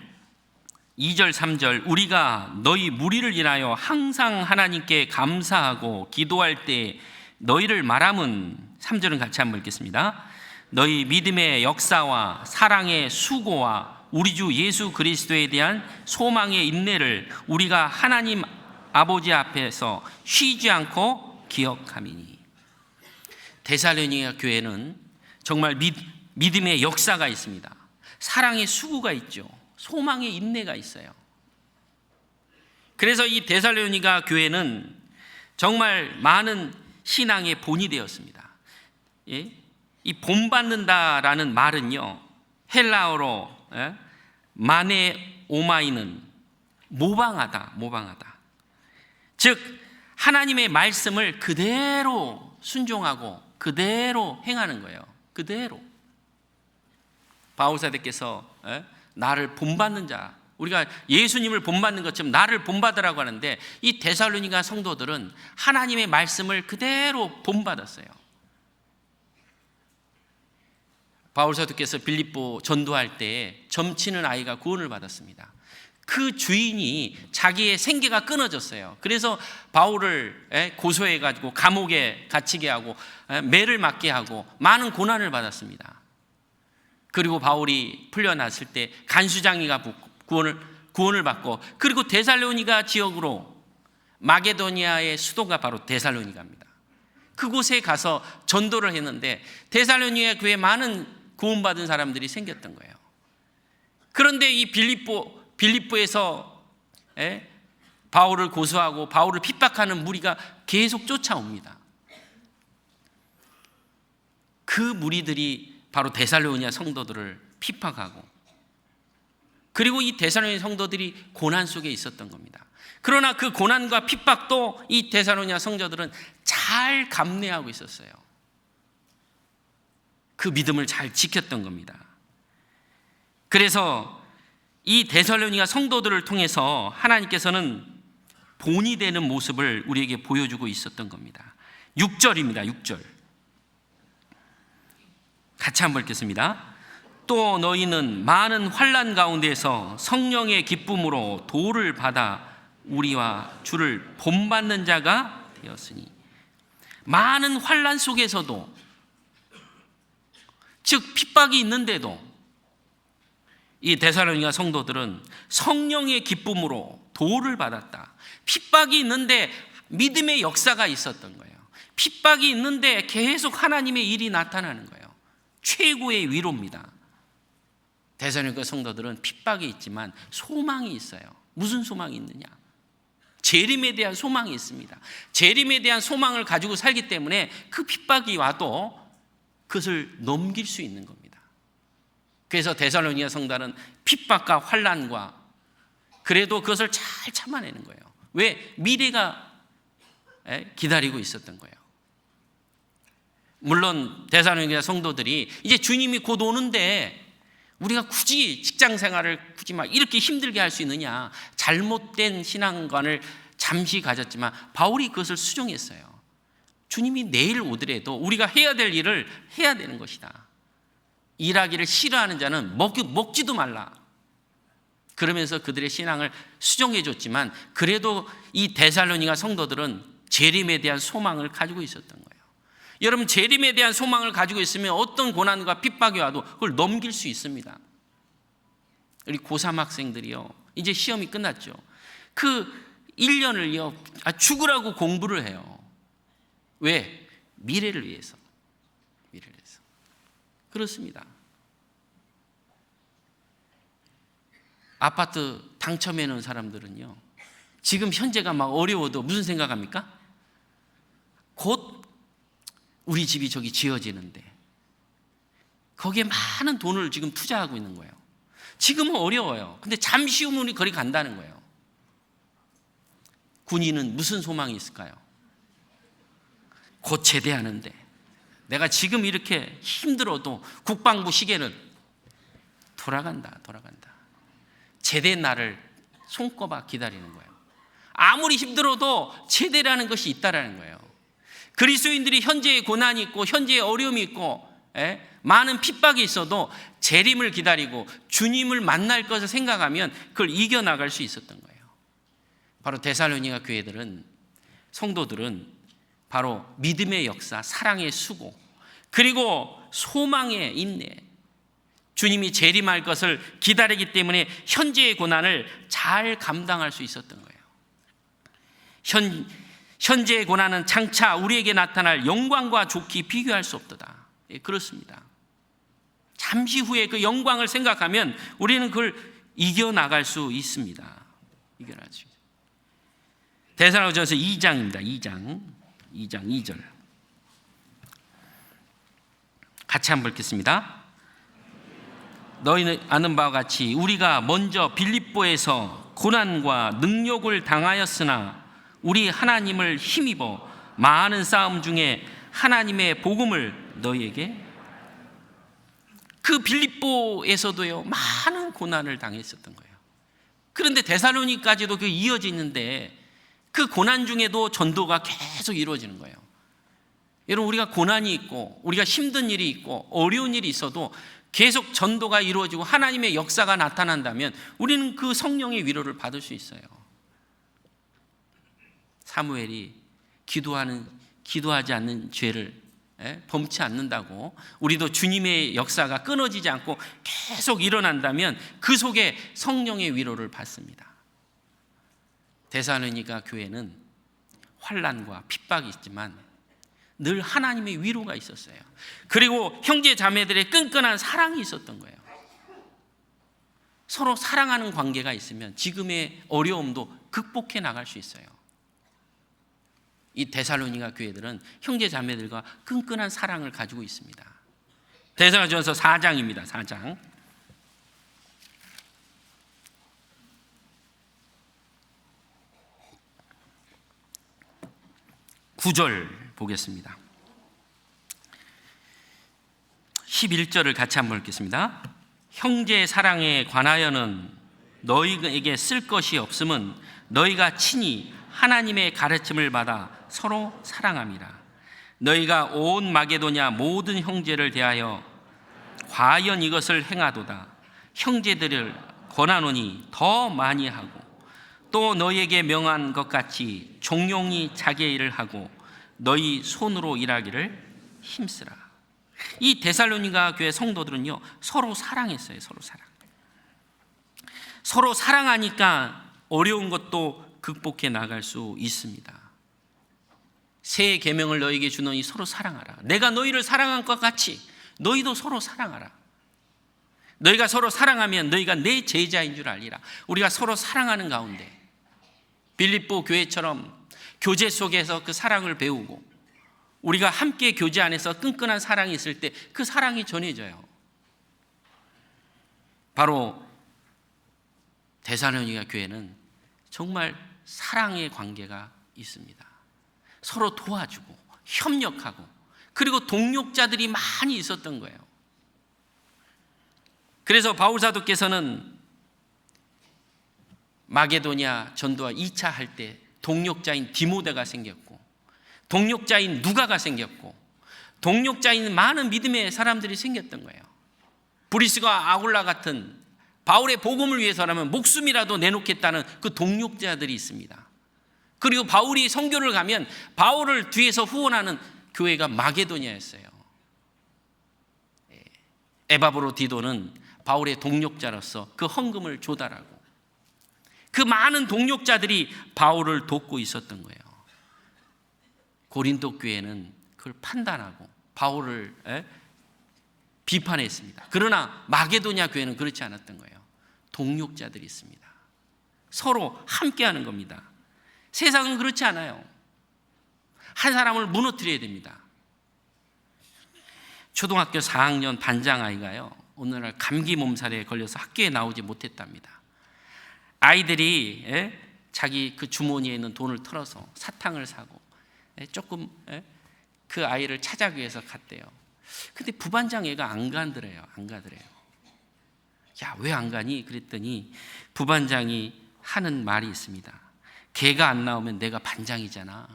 2절 3절, 우리가 너희 무리를 인하여 항상 하나님께 감사하고 기도할 때 너희를 말함은, 3절은 같이 한번 읽겠습니다. 너희 믿음의 역사와 사랑의 수고와 우리 주 예수 그리스도에 대한 소망의 인내를 우리가 하나님 아버지 앞에서 쉬지 않고 기억함이니. 데살로니가 교회는 정말 믿음의 역사가 있습니다. 사랑의 수고가 있죠. 소망의 인내가 있어요. 그래서 이 데살로니가 교회는 정말 많은 신앙의 본이 되었습니다. 예? 이 본받는다라는 말은요, 헬라어로 마네 오마이는 모방하다. 즉 하나님의 말씀을 그대로 순종하고 그대로 행하는 거예요. 그대로. 바울사도께서 나를 본받는 자, 우리가 예수님을 본받는 것처럼 나를 본받으라고 하는데, 이 데살로니가 성도들은 하나님의 말씀을 그대로 본받았어요. 바울사도께서 빌립보 전도할 때 점치는 아이가 구원을 받았습니다. 그 주인이 자기의 생계가 끊어졌어요. 그래서 바울을 고소해가지고 감옥에 갇히게 하고 매를 맞게 하고 많은 고난을 받았습니다. 그리고 바울이 풀려났을 때 간수장이가 구원을 받고, 그리고 데살로니가 지역으로, 마게도니아의 수도가 바로 데살로니가입니다. 그곳에 가서 전도를 했는데 데살로니가 교회에 많은 구원받은 사람들이 생겼던 거예요. 그런데 이 빌립보에서 바울을 고소하고 바울을 핍박하는 무리가 계속 쫓아옵니다. 그 무리들이 바로 데살로니가 성도들을 핍박하고, 그리고 이 데살로니가 성도들이 고난 속에 있었던 겁니다. 그러나 그 고난과 핍박도 이 데살로니가 성도들은 잘 감내하고 있었어요. 그 믿음을 잘 지켰던 겁니다. 그래서 이 데살로니가 성도들을 통해서 하나님께서는 본이 되는 모습을 우리에게 보여주고 있었던 겁니다. 6절입니다. 6절 같이 한번 읽겠습니다. 또 너희는 많은 환난 가운데서 성령의 기쁨으로 도를 받아 우리와 주를 본받는 자가 되었으니. 많은 환난 속에서도, 즉 핍박이 있는데도 이 데살로니가 성도들은 성령의 기쁨으로 도를 받았다. 핍박이 있는데 믿음의 역사가 있었던 거예요. 핍박이 있는데 계속 하나님의 일이 나타나는 거예요. 최고의 위로입니다. 데살로니가 성도들은 핍박이 있지만 소망이 있어요. 무슨 소망이 있느냐? 재림에 대한 소망이 있습니다. 재림에 대한 소망을 가지고 살기 때문에 그 핍박이 와도 그것을 넘길 수 있는 겁니다. 그래서 데살로니가 성도는 핍박과 환난과 그래도 그것을 잘 참아내는 거예요. 왜? 미래가 기다리고 있었던 거예요. 물론 데살로니가 성도들이 이제 주님이 곧 오는데 우리가 굳이 직장 생활을 굳이 막 이렇게 힘들게 할 수 있느냐, 잘못된 신앙관을 잠시 가졌지만 바울이 그것을 수정했어요. 주님이 내일 오더라도 우리가 해야 될 일을 해야 되는 것이다. 일하기를 싫어하는 자는 먹지도 말라. 그러면서 그들의 신앙을 수정해 줬지만, 그래도 이 데살로니가 성도들은 재림에 대한 소망을 가지고 있었던 거예요. 여러분, 재림에 대한 소망을 가지고 있으면 어떤 고난과 핍박이 와도 그걸 넘길 수 있습니다. 우리 고3 학생들이요, 이제 시험이 끝났죠. 그 1년을요 죽으라고 공부를 해요. 왜? 미래를 위해서. 미래를 위해서. 그렇습니다. 아파트 당첨해 놓은 사람들은요, 지금 현재가 막 어려워도 무슨 생각합니까? 곧 우리 집이 저기 지어지는데 거기에 많은 돈을 지금 투자하고 있는 거예요. 지금은 어려워요. 근데 잠시 후면 우리 거기 간다는 거예요. 군인은 무슨 소망이 있을까요? 곧 제대하는데 내가 지금 이렇게 힘들어도 국방부 시계는 돌아간다. 제대 날을 손꼽아 기다리는 거예요. 아무리 힘들어도 제대라는 것이 있다라는 거예요. 그리스도인들이 현재의 고난이 있고 현재의 어려움이 있고 많은 핍박이 있어도 재림을 기다리고 주님을 만날 것을 생각하면 그걸 이겨나갈 수 있었던 거예요. 바로 데살로니가 교회들은, 성도들은 바로 믿음의 역사, 사랑의 수고, 그리고 소망의 인내, 주님이 재림할 것을 기다리기 때문에 현재의 고난을 잘 감당할 수 있었던 거예요. 현재의 고난은 장차 우리에게 나타날 영광과 좋게 비교할 수 없도다. 예, 그렇습니다. 잠시 후에 그 영광을 생각하면 우리는 그걸 이겨나갈 수 있습니다. 이겨나갈 수 있습니다. 데살로니가전서 2장입니다. 2장 2절 같이 한번 읽겠습니다. 너희는 아는 바와 같이 우리가 먼저 빌립보에서 고난과 능욕을 당하였으나 우리 하나님을 힘입어 많은 싸움 중에 하나님의 복음을 너희에게, 그 빌립보에서도요 많은 고난을 당했었던 거예요. 그런데 데살로니까지도 그 이어지는데 그 고난 중에도 전도가 계속 이루어지는 거예요. 여러분, 우리가 고난이 있고 우리가 힘든 일이 있고 어려운 일이 있어도 계속 전도가 이루어지고 하나님의 역사가 나타난다면 우리는 그 성령의 위로를 받을 수 있어요. 사무엘이 기도하지 않는 죄를 범치 않는다고 우리도 주님의 역사가 끊어지지 않고 계속 일어난다면 그 속에 성령의 위로를 받습니다. 데살로니가 교회는 환난과 핍박이 있지만 늘 하나님의 위로가 있었어요. 그리고 형제 자매들의 끈끈한 사랑이 있었던 거예요. 서로 사랑하는 관계가 있으면 지금의 어려움도 극복해 나갈 수 있어요. 이 데살로니가 교회들은 형제 자매들과 끈끈한 사랑을 가지고 있습니다. 데살로니가전서 4장입니다. 4장 9절 보겠습니다. 11절을 같이 한번 읽겠습니다. 형제의 사랑에 관하여는 너희에게 쓸 것이 없음은 너희가 친히 하나님의 가르침을 받아 서로 사랑함이라. 너희가 온 마게도냐 모든 형제를 대하여 과연 이것을 행하도다. 형제들을 권하노니 더 많이 하고 또 너희에게 명한 것 같이 종용이 자기의 일을 하고 너희 손으로 일하기를 힘쓰라. 이 데살로니가 교회 성도들은요 서로 사랑했어요. 서로 사랑하니까 어려운 것도 극복해 나갈 수 있습니다. 새 계명을 너희에게 주노니 서로 사랑하라. 내가 너희를 사랑한 것 같이 너희도 서로 사랑하라. 너희가 서로 사랑하면 너희가 내 제자인 줄 알리라. 우리가 서로 사랑하는 가운데 빌립보 교회처럼 교제 속에서 그 사랑을 배우고 우리가 함께 교제 안에서 끈끈한 사랑이 있을 때 그 사랑이 전해져요. 바로 데살로니가 교회는 정말 사랑의 관계가 있습니다. 서로 도와주고 협력하고 그리고 동력자들이 많이 있었던 거예요. 그래서 바울 사도께서는 마게도냐 전도와 2차 할 때 동력자인 디모데가 생겼고 동력자인 누가가 생겼고 동력자인 많은 믿음의 사람들이 생겼던 거예요. 브리스가 아굴라 같은 바울의 복음을 위해서라면 목숨이라도 내놓겠다는 그 동력자들이 있습니다. 그리고 바울이 선교를 가면 바울을 뒤에서 후원하는 교회가 마게도냐였어요. 에바브로디도는 바울의 동력자로서 그 헌금을 조달하고 그 많은 동력자들이 바울을 돕고 있었던 거예요. 고린도 교회는 그걸 판단하고 바울을 비판했습니다. 그러나 마게도냐 교회는 그렇지 않았던 거예요. 동력자들이 있습니다. 서로 함께하는 겁니다. 세상은 그렇지 않아요. 한 사람을 무너뜨려야 됩니다. 초등학교 4학년 반장 아이가요 어느 날 감기 몸살에 걸려서 학교에 나오지 못했답니다. 아이들이 자기 그 주머니에 있는 돈을 털어서 사탕을 사고 조금 그 아이를 찾아기 위해서 갔대요. 근데 부반장 애가 안 가더래요. 야, 왜 안 가니? 그랬더니 부반장이 하는 말이 있습니다. 걔가 안 나오면 내가 반장이잖아.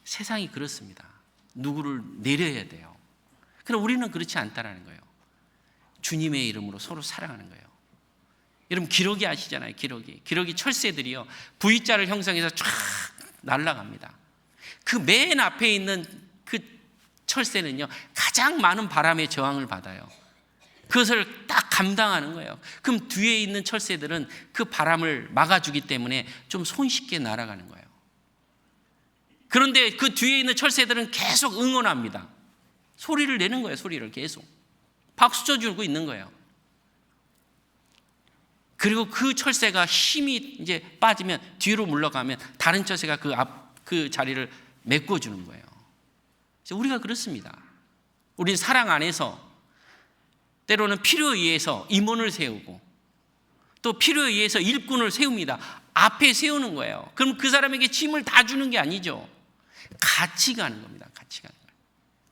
세상이 그렇습니다. 누구를 내려야 돼요. 그럼 우리는 그렇지 않다라는 거예요. 주님의 이름으로 서로 사랑하는 거예요. 여러분 기러기 아시잖아요. 기러기 철새들이요 V자를 형성해서 쫙 날아갑니다. 그 맨 앞에 있는 그 철새는요 가장 많은 바람의 저항을 받아요. 그것을 딱 감당하는 거예요. 그럼 뒤에 있는 철새들은 그 바람을 막아주기 때문에 좀 손쉽게 날아가는 거예요. 그런데 그 뒤에 있는 철새들은 계속 응원합니다. 소리를 내는 거예요. 소리를 계속 박수 쳐주고 있는 거예요. 그리고 그 철새가 힘이 이제 빠지면 뒤로 물러가면 다른 철새가 그 자리를 메꿔주는 거예요. 우리가 그렇습니다. 우리는 사랑 안에서 때로는 필요에 의해서 임원을 세우고 또 필요에 의해서 일꾼을 세웁니다. 앞에 세우는 거예요. 그럼 그 사람에게 짐을 다 주는 게 아니죠. 같이 가는 겁니다. 같이 가는 거예요.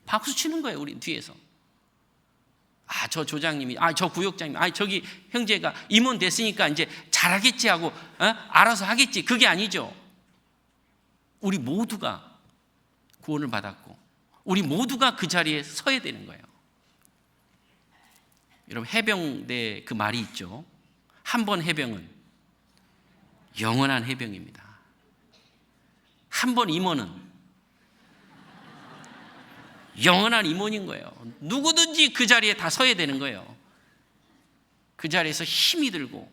박수 치는 거예요. 우리 뒤에서. 저 조장님이, 저 구역장님, 저기 형제가 임원 됐으니까 이제 잘하겠지 하고 알아서 하겠지. 그게 아니죠. 우리 모두가 구원을 받았고 우리 모두가 그 자리에 서야 되는 거예요. 여러분, 해병대 그 말이 있죠. 한 번 해병은 영원한 해병입니다. 한 번 임원은 영원한 임원인 거예요. 누구든지 그 자리에 다 서야 되는 거예요. 그 자리에서 힘이 들고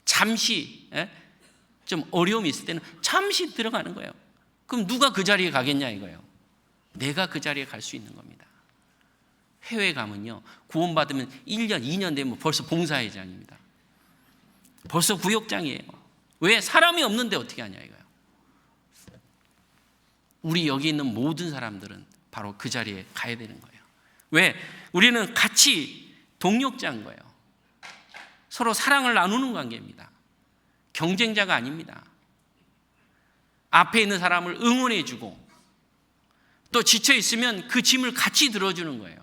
잠시 좀 어려움이 있을 때는 잠시 들어가는 거예요. 그럼 누가 그 자리에 가겠냐 이거예요. 내가 그 자리에 갈 수 있는 겁니다. 해외 가면요, 구원받으면 1년, 2년 되면 벌써 봉사회장입니다. 벌써 구역장이에요. 왜? 사람이 없는데 어떻게 하냐 이거예요. 우리 여기 있는 모든 사람들은 바로 그 자리에 가야 되는 거예요. 왜? 우리는 같이 동역자인 거예요. 서로 사랑을 나누는 관계입니다. 경쟁자가 아닙니다. 앞에 있는 사람을 응원해주고 또 지쳐 있으면 그 짐을 같이 들어주는 거예요.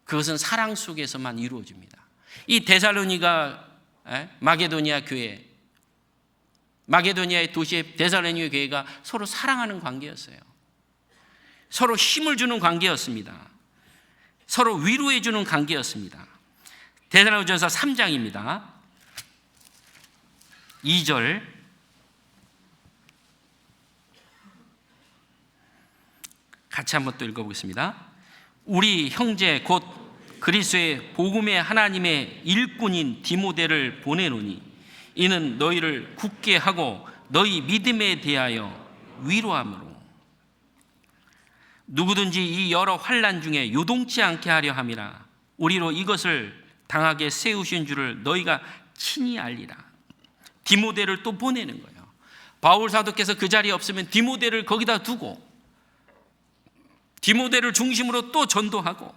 그것은 사랑 속에서만 이루어집니다. 이 데살로니가 마게도니아 교회, 마게도니아의 도시의 데살로니가 교회가 서로 사랑하는 관계였어요. 서로 힘을 주는 관계였습니다. 서로 위로해 주는 관계였습니다. 데살로니가전서 3장입니다. 2절 같이 한번 또 읽어보겠습니다. 우리 형제 곧 그리스도의 복음의 하나님의 일꾼인 디모데를 보내노니 이는 너희를 굳게 하고 너희 믿음에 대하여 위로함으로 누구든지 이 여러 환난 중에 요동치 않게 하려 함이라. 우리로 이것을 당하게 세우신 줄을 너희가 친히 알리라. 디모데를 또 보내는 거예요. 바울 사도께서 그 자리에 없으면 디모데를 거기다 두고 디모데를 중심으로 또 전도하고,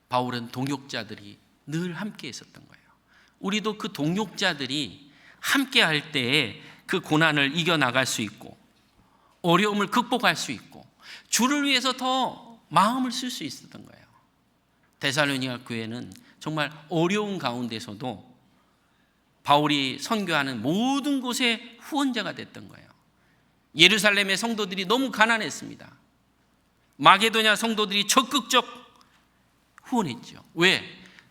바울은 동역자들이 늘 함께 있었던 거예요. 우리도 그 동역자들이 함께 할 때에 그 고난을 이겨나갈 수 있고 어려움을 극복할 수 있고 주를 위해서 더 마음을 쓸 수 있었던 거예요. 데살로니가 교회는 정말 어려운 가운데서도 바울이 선교하는 모든 곳에 후원자가 됐던 거예요. 예루살렘의 성도들이 너무 가난했습니다. 마게도냐 성도들이 적극적 후원했죠. 왜?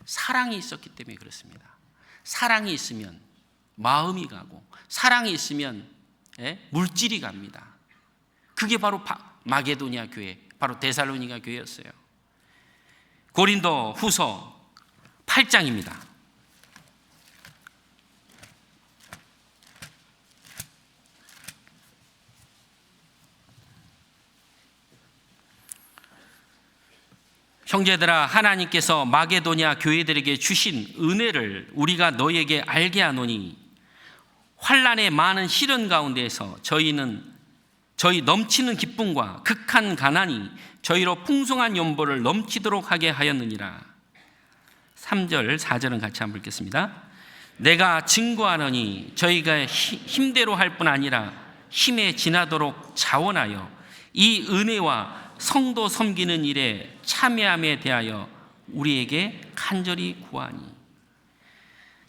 사랑이 있었기 때문에 그렇습니다. 사랑이 있으면 마음이 가고 사랑이 있으면 물질이 갑니다. 그게 바로 마게도냐 교회, 바로 데살로니가 교회였어요. 고린도 후서 8장입니다. 형제들아, 하나님께서 마게도냐 교회들에게 주신 은혜를 우리가 너희에게 알게 하노니 환난의 많은 시련 가운데에서 저희 넘치는 기쁨과 극한 가난이 저희로 풍성한 연보를 넘치도록 하게 하였느니라. 3절 4절은 같이 한번 읽겠습니다. 내가 증거하노니 저희가 힘대로 할 뿐 아니라 힘에 지나도록 자원하여 이 은혜와 성도 섬기는 일에 참여함에 대하여 우리에게 간절히 구하니.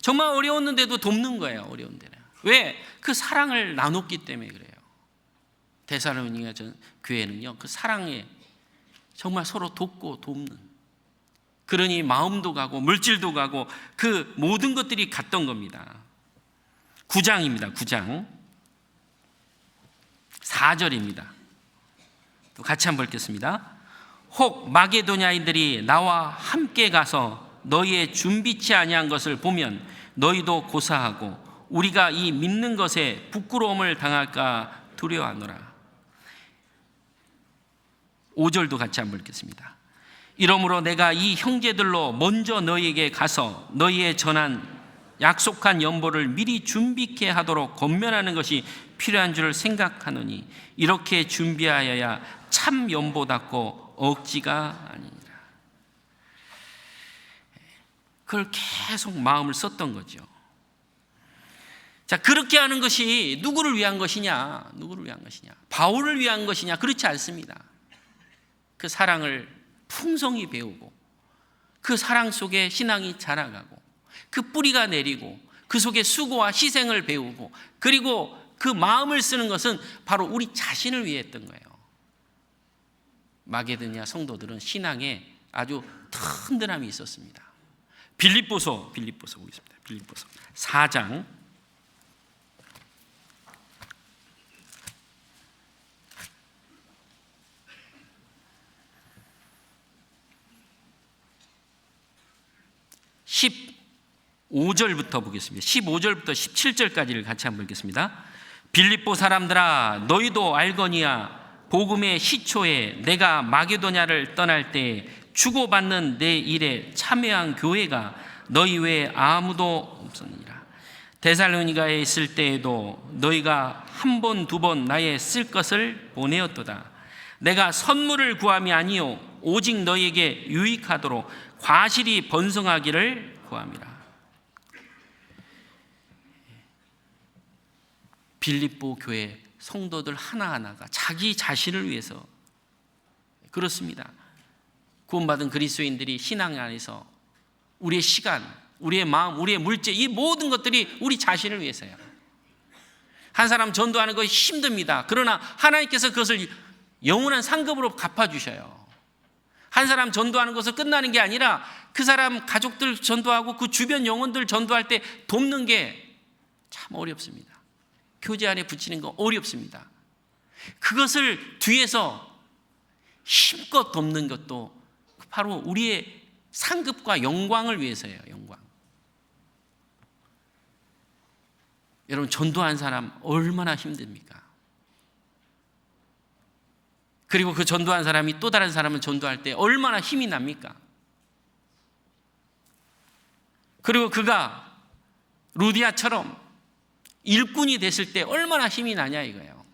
정말 어려웠는데도 돕는 거예요. 어려운 데는. 왜? 그 사랑을 나눴기 때문에 그래요. 데살로니가 교회는요, 그 사랑에 정말 서로 돕고 돕는, 그러니 마음도 가고 물질도 가고 그 모든 것들이 갔던 겁니다. 9장입니다. 9장 4절입니다. 또 같이 한번 읽겠습니다. 혹 마게도냐인들이 나와 함께 가서 너희의 준비치 아니한 것을 보면 너희도 고사하고 우리가 이 믿는 것에 부끄러움을 당할까 두려워하노라. 5절도 같이 한번 읽겠습니다. 이러므로 내가 이 형제들로 먼저 너희에게 가서 너희의 전한 약속한 연보를 미리 준비케 하도록 권면하는 것이 필요한 줄 생각하노니 이렇게 준비하여야 참 연보답고 억지가 아니니라. 그걸 계속 마음을 썼던 거죠. 자, 그렇게 하는 것이 누구를 위한 것이냐? 누구를 위한 것이냐? 바울을 위한 것이냐? 그렇지 않습니다. 그 사랑을 풍성히 배우고 그 사랑 속에 신앙이 자라가고 그 뿌리가 내리고 그 속에 수고와 희생을 배우고 그리고 그 마음을 쓰는 것은 바로 우리 자신을 위해 했던 거예요. 마게도냐 성도들은 신앙에 아주 튼튼함이 있었습니다. 빌립보서 보겠습니다. 빌립보서 4장 15절부터 보겠습니다. 15절부터 17절까지를 같이 한번 읽겠습니다. 빌립보 사람들아, 너희도 알거니와 복음의 시초에 내가 마게도냐를 떠날 때 주고받는 내 일에 참여한 교회가 너희 외에 아무도 없었느니라. 데살로니가에 있을 때에도 너희가 한 번 두 번 나의 쓸 것을 보내었도다. 내가 선물을 구함이 아니요 오직 너희에게 유익하도록 과실이 번성하기를 구함이라. 빌립보 교회 성도들 하나하나가 자기 자신을 위해서, 그렇습니다. 구원받은 그리스도인들이 신앙 안에서 우리의 시간, 우리의 마음, 우리의 물질, 이 모든 것들이 우리 자신을 위해서요. 한 사람 전도하는 것이 힘듭니다. 그러나 하나님께서 그것을 영원한 상급으로 갚아주셔요. 한 사람 전도하는 것은 끝나는 게 아니라 그 사람 가족들 전도하고 그 주변 영혼들 전도할 때 돕는 게 참 어렵습니다. 교제 안에 붙이는 거 어렵습니다. 그것을 뒤에서 힘껏 돕는 것도 바로 우리의 상급과 영광을 위해서예요. 영광. 여러분, 전도한 사람 얼마나 힘듭니까? 그리고 그 전도한 사람이 또 다른 사람을 전도할 때 얼마나 힘이 납니까? 그리고 그가 루디아처럼 일꾼이 됐을 때 얼마나 힘이 나냐 이거예요.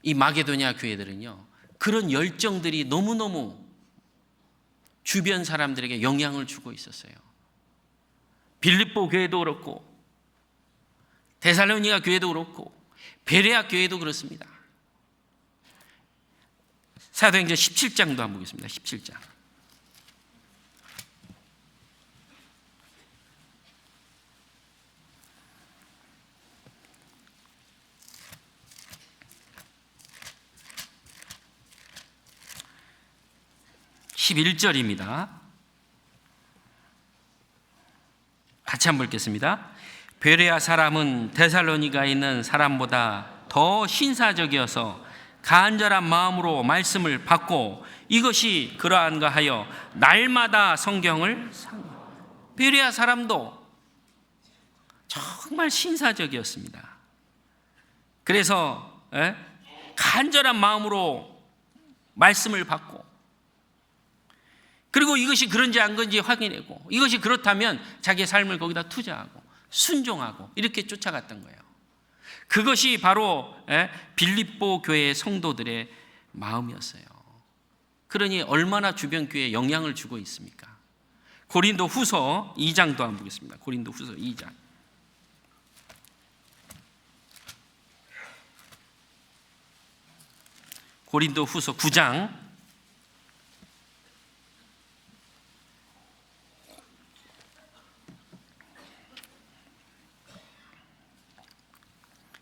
이 마게도냐 교회들은요, 그런 열정들이 너무너무 주변 사람들에게 영향을 주고 있었어요. 빌립보 교회도 그렇고 데살로니가 교회도 그렇고 베레아 교회도 그렇습니다. 사도행전 17장도 한번 보겠습니다. 17장. (11절입니다) 같이 한번 읽겠습니다. 베레아 사람은 데살로니가에 있는 사람보다 더 신사적이어서 간절한 마음으로 말씀을 받고 이것이 그러한가 하여 날마다 성경을 베레아 사람도 정말 신사적이었습니다. 그래서 간절한 마음으로 말씀을 받고, 그리고 이것이 그런지 안 그런지 확인하고, 이것이 그렇다면 자기의 삶을 거기다 투자하고 순종하고 이렇게 쫓아갔던 거예요. 그것이 바로 빌립보 교회의 성도들의 마음이었어요. 그러니 얼마나 주변 교회에 영향을 주고 있습니까? 고린도 후서 2장도 한번 보겠습니다. 고린도 후서 2장. 고린도 후서 9장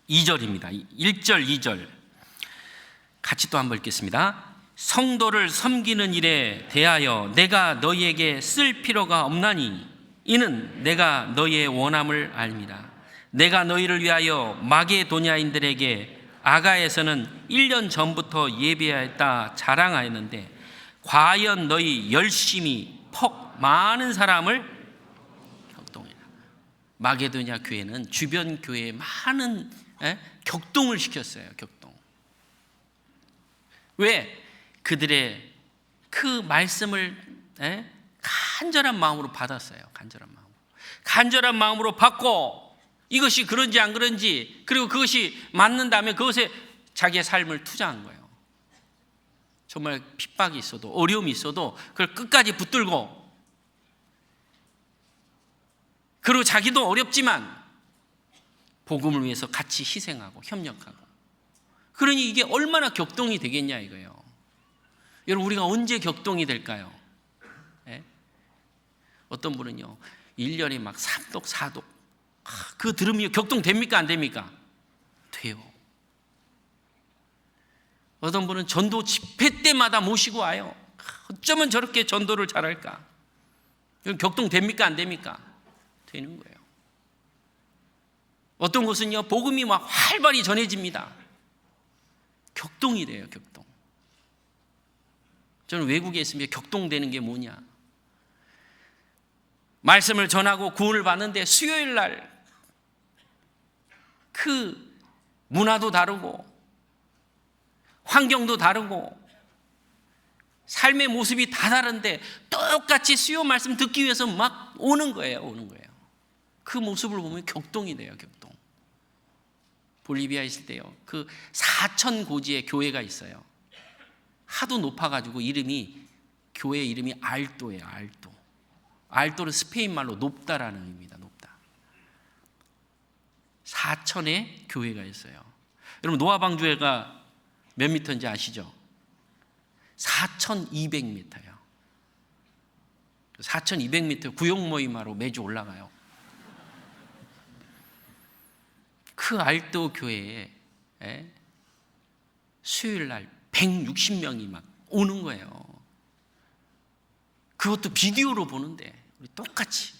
2절입니다. 1절 2절 같이 또 한번 읽겠습니다. 성도를 섬기는 일에 대하여 내가 너희에게 쓸 필요가 없나니 이는 내가 너희의 원함을 알미라. 내가 너희를 위하여 마게도냐인들에게 아가에서는 1년 전부터 예배하였다 자랑하였는데 과연 너희 열심히 퍽 많은 사람을 격동해라. 마게도냐 교회는 주변 교회에 많은 격동을 시켰어요. 격동. 왜? 그들의 그 말씀을 간절한 마음으로 받았어요. 간절한 마음으로 받고 이것이 그런지 안 그런지, 그리고 그것이 맞는다면 그것에 자기의 삶을 투자한 거예요. 정말 핍박이 있어도 어려움이 있어도 그걸 끝까지 붙들고, 그리고 자기도 어렵지만 복음을 위해서 같이 희생하고 협력하고. 그러니 이게 얼마나 격동이 되겠냐 이거예요. 여러분, 우리가 언제 격동이 될까요? 어떤 분은요 1년에 막 3독 4독 그거 들으면 격동 됩니까 안 됩니까? 돼요. 어떤 분은 전도 집회 때마다 모시고 와요. 어쩌면 저렇게 전도를 잘할까? 격동 됩니까 안 됩니까? 되는 거예요. 어떤 곳은요 복음이 막 활발히 전해집니다. 격동이 돼요. 격동. 저는 외국에 있으면 격동되는 게 뭐냐, 말씀을 전하고 구원을 받는데 수요일 날 그 문화도 다르고 환경도 다르고 삶의 모습이 다 다른데 똑같이 수요 말씀 듣기 위해서 막 오는 거예요. 그 모습을 보면 격동이 돼요. 격동. 볼리비아에 있을 때요 그 4천 고지의 교회가 있어요. 하도 높아가지고 교회 이름이 알토예요. 알토는 스페인 말로 높다라는 의미입니다. 높다. 4천의 교회가 있어요. 여러분, 노아방주회가 몇 미터인지 아시죠? 4,200m예요. 4,200m 구역 모임하러 매주 올라가요. 그 알도 교회에 수요일 날 160명이 막 오는 거예요. 그것도 비디오로 보는데 우리 똑같이.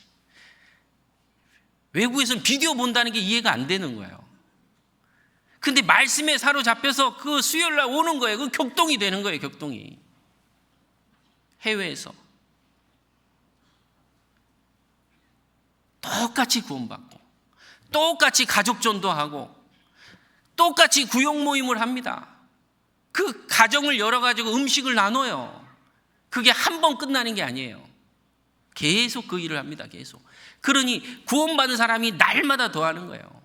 외국에서는 비디오 본다는 게 이해가 안 되는 거예요. 근데 말씀에 사로잡혀서 그 수요일 날 오는 거예요. 그 격동이 되는 거예요. 격동이. 해외에서 똑같이 구원받고 똑같이 가족 전도하고 똑같이 구역 모임을 합니다. 그 가정을 열어가지고 음식을 나눠요. 그게 한 번 끝나는 게 아니에요. 계속 그 일을 합니다. 계속. 그러니 구원받은 사람이 날마다 더하는 거예요.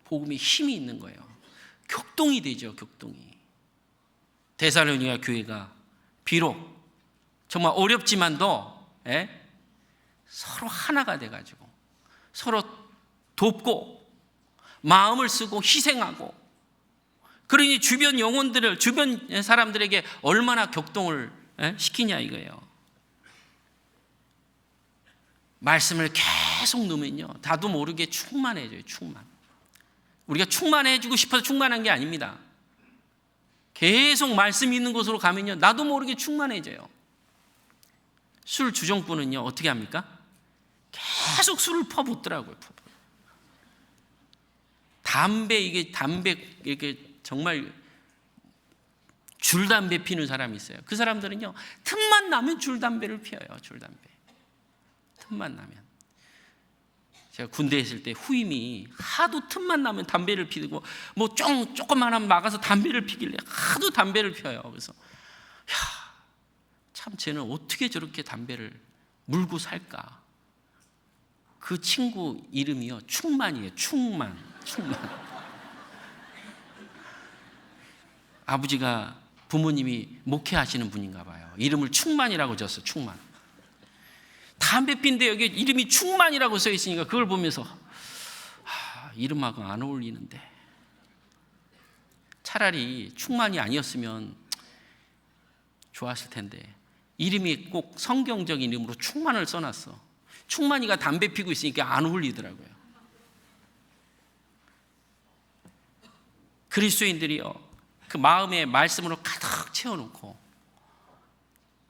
복음에 힘이 있는 거예요. 격동이 되죠. 격동이. 데살로니가 교회가 비록 정말 어렵지만도 서로 하나가 돼가지고 서로 돕고 마음을 쓰고 희생하고, 그러니 주변 영혼들을, 주변 사람들에게 얼마나 격동을 시키냐 이거예요. 말씀을 계속 넣으면요 나도 모르게 충만해져요. 우리가 충만해지고 싶어서 충만한 게 아닙니다. 계속 말씀이 있는 곳으로 가면요 나도 모르게 충만해져요. 술 주정부는요 어떻게 합니까? 계속 술을 퍼붓더라고요. 담배 이렇게 정말 줄담배 피는 사람이 있어요. 그 사람들은요 틈만 나면 줄담배를 피워요. 틈만 나면. 제가 군대에 있을 때 후임이 하도 틈만 나면 담배를 피우고 뭐 조금만 하면 나가서 담배를 피길래 하도 담배를 피워요. 그래서 참 쟤는 어떻게 저렇게 담배를 물고 살까. 그 친구 이름이요 충만이에요. 충만. 아버지가 부모님이 목회하시는 분인가 봐요. 이름을 충만이라고 졌어요. 충만. 담배 핀데 여기 이름이 충만이라고 써 있으니까 그걸 보면서 이름하고 안 어울리는데, 차라리 충만이 아니었으면 좋았을 텐데 이름이 꼭 성경적인 이름으로 충만을 써놨어. 충만이가 담배 피고 있으니까 안 어울리더라고요. 그리스도인들이요 그 마음에 말씀으로 가득 채워놓고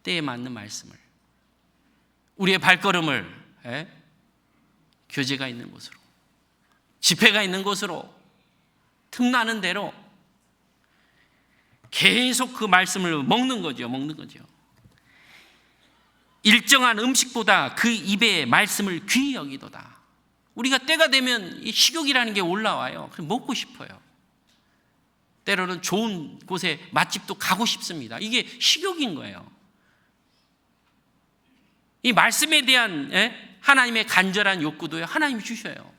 때에 맞는 말씀을, 우리의 발걸음을 교제가 있는 곳으로, 집회가 있는 곳으로, 틈나는 대로 계속 그 말씀을 먹는 거죠. 일정한 음식보다 그 입에 말씀을 귀히 여기도다. 우리가 때가 되면 이 식욕이라는 게 올라와요. 그럼 먹고 싶어요. 때로는 좋은 곳에 맛집도 가고 싶습니다. 이게 식욕인 거예요. 이 말씀에 대한 하나님의 간절한 욕구도요, 하나님이 주셔요.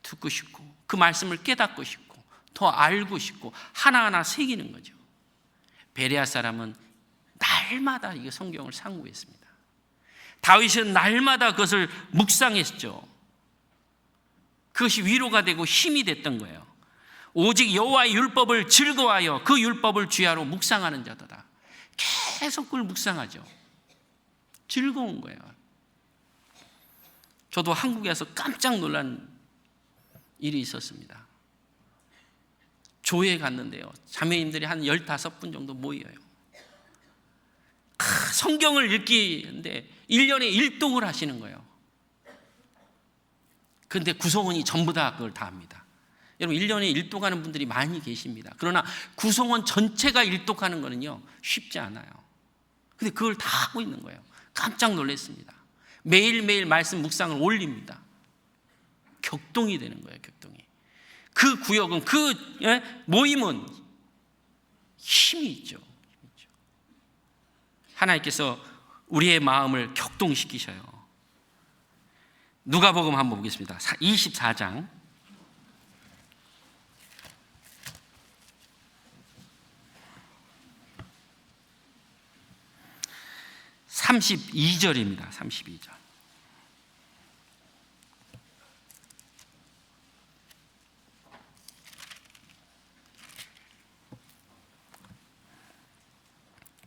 듣고 싶고 그 말씀을 깨닫고 싶고 더 알고 싶고 하나하나 새기는 거죠. 베레아 사람은 날마다 이 성경을 상고했습니다. 다윗은 날마다 그것을 묵상했죠. 그것이 위로가 되고 힘이 됐던 거예요. 오직 여호와의 율법을 즐거워하여 그 율법을 주야로 묵상하는 자도다. 계속 그걸 묵상하죠. 즐거운 거예요. 저도 한국에서 깜짝 놀란 일이 있었습니다. 조회에 갔는데요, 자매님들이 한 15분 정도 모여요. 성경을 읽기인데 1년에 1독을 하시는 거예요. 그런데 구성원이 전부 다 그걸 다 합니다. 여러분, 1년에 1독하는 분들이 많이 계십니다. 그러나 구성원 전체가 1독하는 거는요, 쉽지 않아요. 근데 그걸 다 하고 있는 거예요. 깜짝 놀랐습니다. 매일매일 말씀 묵상을 올립니다. 격동이 되는 거예요. 격동이. 그 구역은, 그 모임은 힘이 있죠. 하나님께서 우리의 마음을 격동시키셔요. 누가복음 한번 보겠습니다. 24장 32절입니다. 32절.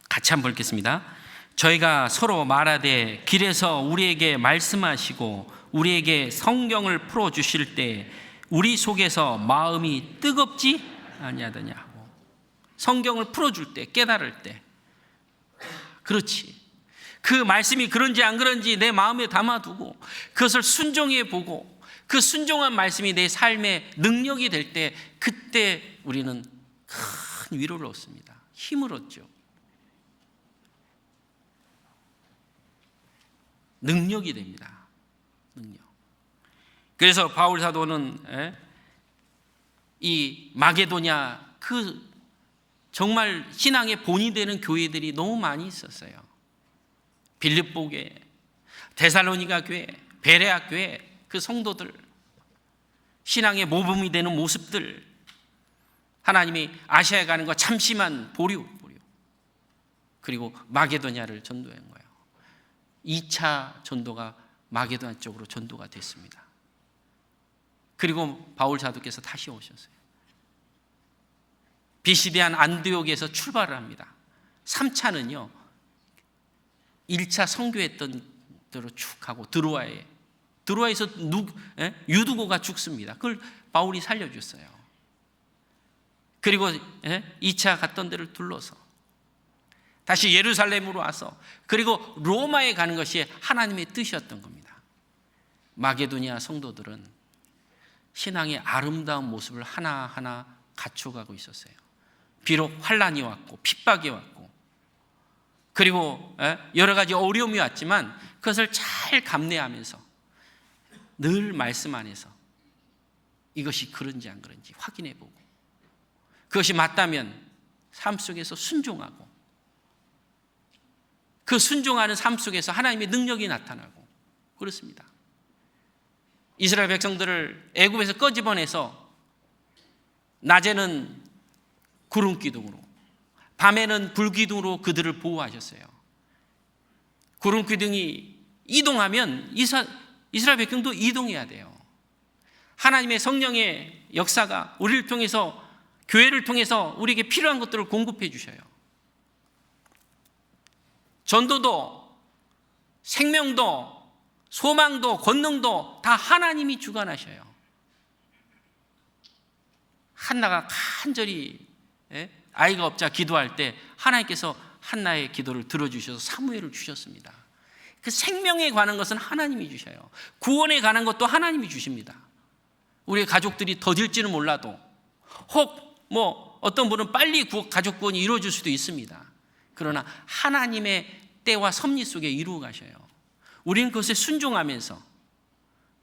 같이 한번 읽겠습니다. 저희가 서로 말하되 길에서 우리에게 말씀하시고 우리에게 성경을 풀어주실 때 우리 속에서 마음이 뜨겁지 아니하더냐. 성경을 풀어줄 때, 깨달을 때, 그렇지, 그 말씀이 그런지 안 그런지 내 마음에 담아두고 그것을 순종해 보고 그 순종한 말씀이 내 삶의 능력이 될 때, 그때 우리는 큰 위로를 얻습니다. 힘을 얻죠. 능력이 됩니다. 능력. 그래서 바울 사도는 이 마게도냐, 그 정말 신앙의 본이 되는 교회들이 너무 많이 있었어요. 빌립보 교회, 데살로니가 교회, 베레아 교회, 그 성도들, 신앙의 모범이 되는 모습들, 하나님이 아시아에 가는 거 잠시만 보류, 그리고 마게도냐를 전도한 거예요. 2차 전도가 마게도냐 쪽으로 전도가 됐습니다. 그리고 바울 사도께서 다시 오셨어요. 비시디안 안디옥에서 출발을 합니다. 3차는요 1차 선교했던 대로 쭉 가고 드로아에서 유두고가 죽습니다. 그걸 바울이 살려줬어요. 그리고 2차 갔던 데를 둘러서 다시 예루살렘으로 와서, 그리고 로마에 가는 것이 하나님의 뜻이었던 겁니다. 마게도니아 성도들은 신앙의 아름다운 모습을 하나하나 갖춰가고 있었어요. 비록 환난이 왔고 핍박이 왔고 그리고 여러 가지 어려움이 왔지만 그것을 잘 감내하면서 늘 말씀 안에서 이것이 그런지 안 그런지 확인해보고, 그것이 맞다면 삶 속에서 순종하고, 그 순종하는 삶 속에서 하나님의 능력이 나타나고 그렇습니다. 이스라엘 백성들을 애굽에서 꺼집어내서 낮에는 구름 기둥으로, 밤에는 불 기둥으로 그들을 보호하셨어요. 구름 기둥이 이동하면 이스라엘 백성도 이동해야 돼요. 하나님의 성령의 역사가 우리를 통해서, 교회를 통해서 우리에게 필요한 것들을 공급해 주셔요. 전도도, 생명도, 소망도, 권능도 다 하나님이 주관하셔요. 한나가 간절히 아이가 없자 기도할 때 하나님께서 한나의 기도를 들어주셔서 사무엘을 주셨습니다. 그 생명에 관한 것은 하나님이 주셔요. 구원에 관한 것도 하나님이 주십니다. 우리 가족들이 더딜지는 몰라도, 혹 어떤 분은 빨리 가족 구원이 이루어질 수도 있습니다. 그러나 하나님의 때와 섭리 속에 이루어 가셔요. 우리는 그것에 순종하면서,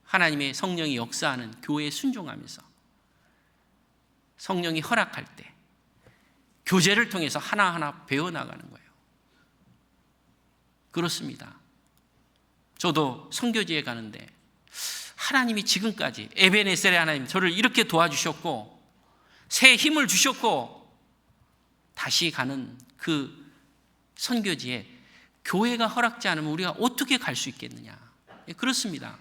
하나님의 성령이 역사하는 교회에 순종하면서 성령이 허락할 때 교제를 통해서 하나하나 배워나가는 거예요. 그렇습니다. 저도 선교지에 가는데 하나님이 지금까지 에베네셀의 하나님 저를 이렇게 도와주셨고 새 힘을 주셨고 다시 가는 그 선교지에 교회가 허락지 않으면 우리가 어떻게 갈 수 있겠느냐. 그렇습니다.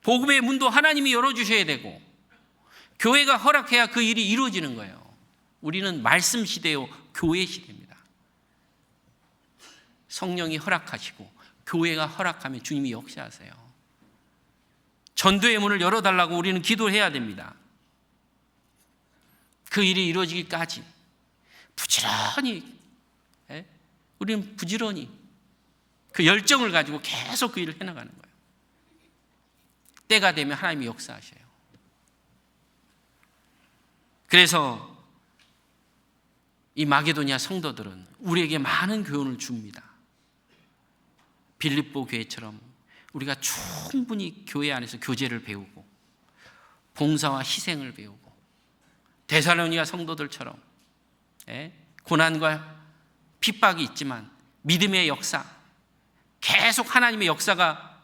복음의 문도 하나님이 열어주셔야 되고 교회가 허락해야 그 일이 이루어지는 거예요. 우리는 말씀 시대요, 교회 시대입니다. 성령이 허락하시고 교회가 허락하면 주님이 역사하세요. 전도의 문을 열어달라고 우리는 기도해야 됩니다. 그 일이 이루어지기까지 부지런히, 우리는 부지런히 그 열정을 가지고 계속 그 일을 해나가는 거예요. 때가 되면 하나님이 역사하셔요. 그래서 이 마게도니아 성도들은 우리에게 많은 교훈을 줍니다. 빌립보 교회처럼 우리가 충분히 교회 안에서 교제를 배우고 봉사와 희생을 배우고 데살로니가 성도들처럼 고난과 핍박이 있지만 믿음의 역사, 계속 하나님의 역사가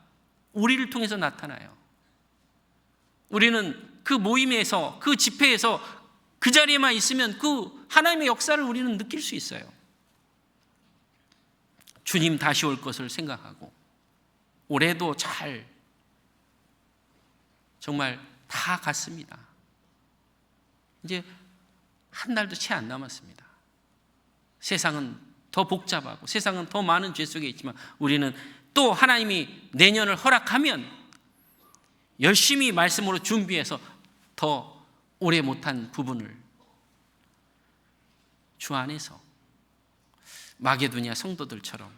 우리를 통해서 나타나요. 우리는 그 모임에서, 그 집회에서 그 자리에만 있으면 그 하나님의 역사를 우리는 느낄 수 있어요. 주님 다시 올 것을 생각하고 올해도 잘 정말 다 갔습니다. 이제 한 달도 채 안 남았습니다. 세상은 더 복잡하고 세상은 더 많은 죄 속에 있지만 우리는 또 하나님이 내년을 허락하면 열심히 말씀으로 준비해서 더 오래 못한 부분을 주 안에서 마게도니아 성도들처럼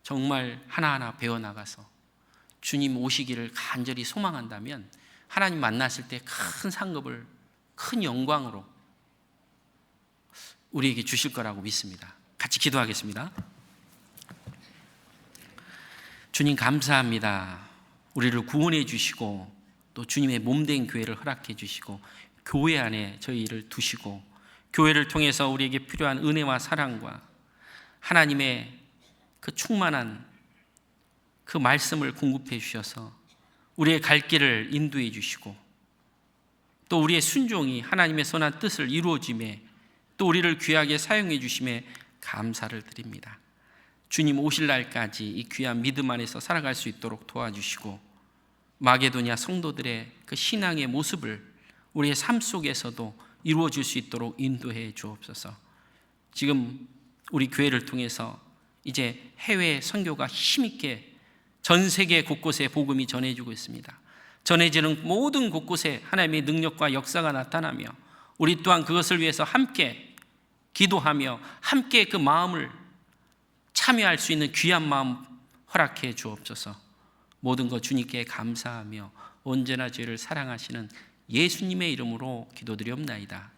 정말 하나하나 배워나가서 주님 오시기를 간절히 소망한다면 하나님 만났을 때 큰 상급을, 큰 영광으로 우리에게 주실 거라고 믿습니다. 같이 기도하겠습니다. 주님 감사합니다. 우리를 구원해 주시고 또 주님의 몸된 교회를 허락해 주시고 교회 안에 저희를 두시고 교회를 통해서 우리에게 필요한 은혜와 사랑과 하나님의 그 충만한 그 말씀을 공급해 주셔서 우리의 갈 길을 인도해 주시고 또 우리의 순종이 하나님의 선한 뜻을 이루어짐에 또 우리를 귀하게 사용해 주심에 감사를 드립니다. 주님 오실 날까지 이 귀한 믿음 안에서 살아갈 수 있도록 도와주시고 마게도니아 성도들의 그 신앙의 모습을 우리의 삶 속에서도 이루어질 수 있도록 인도해 주옵소서. 지금 우리 교회를 통해서 이제 해외 선교가 힘있게 전 세계 곳곳에 복음이 전해지고 있습니다. 전해지는 모든 곳곳에 하나님의 능력과 역사가 나타나며 우리 또한 그것을 위해서 함께 기도하며 함께 그 마음을 참여할 수 있는 귀한 마음 허락해 주옵소서. 모든 것 주님께 감사하며 언제나 저희를 사랑하시는 예수님의 이름으로 기도드리옵나이다.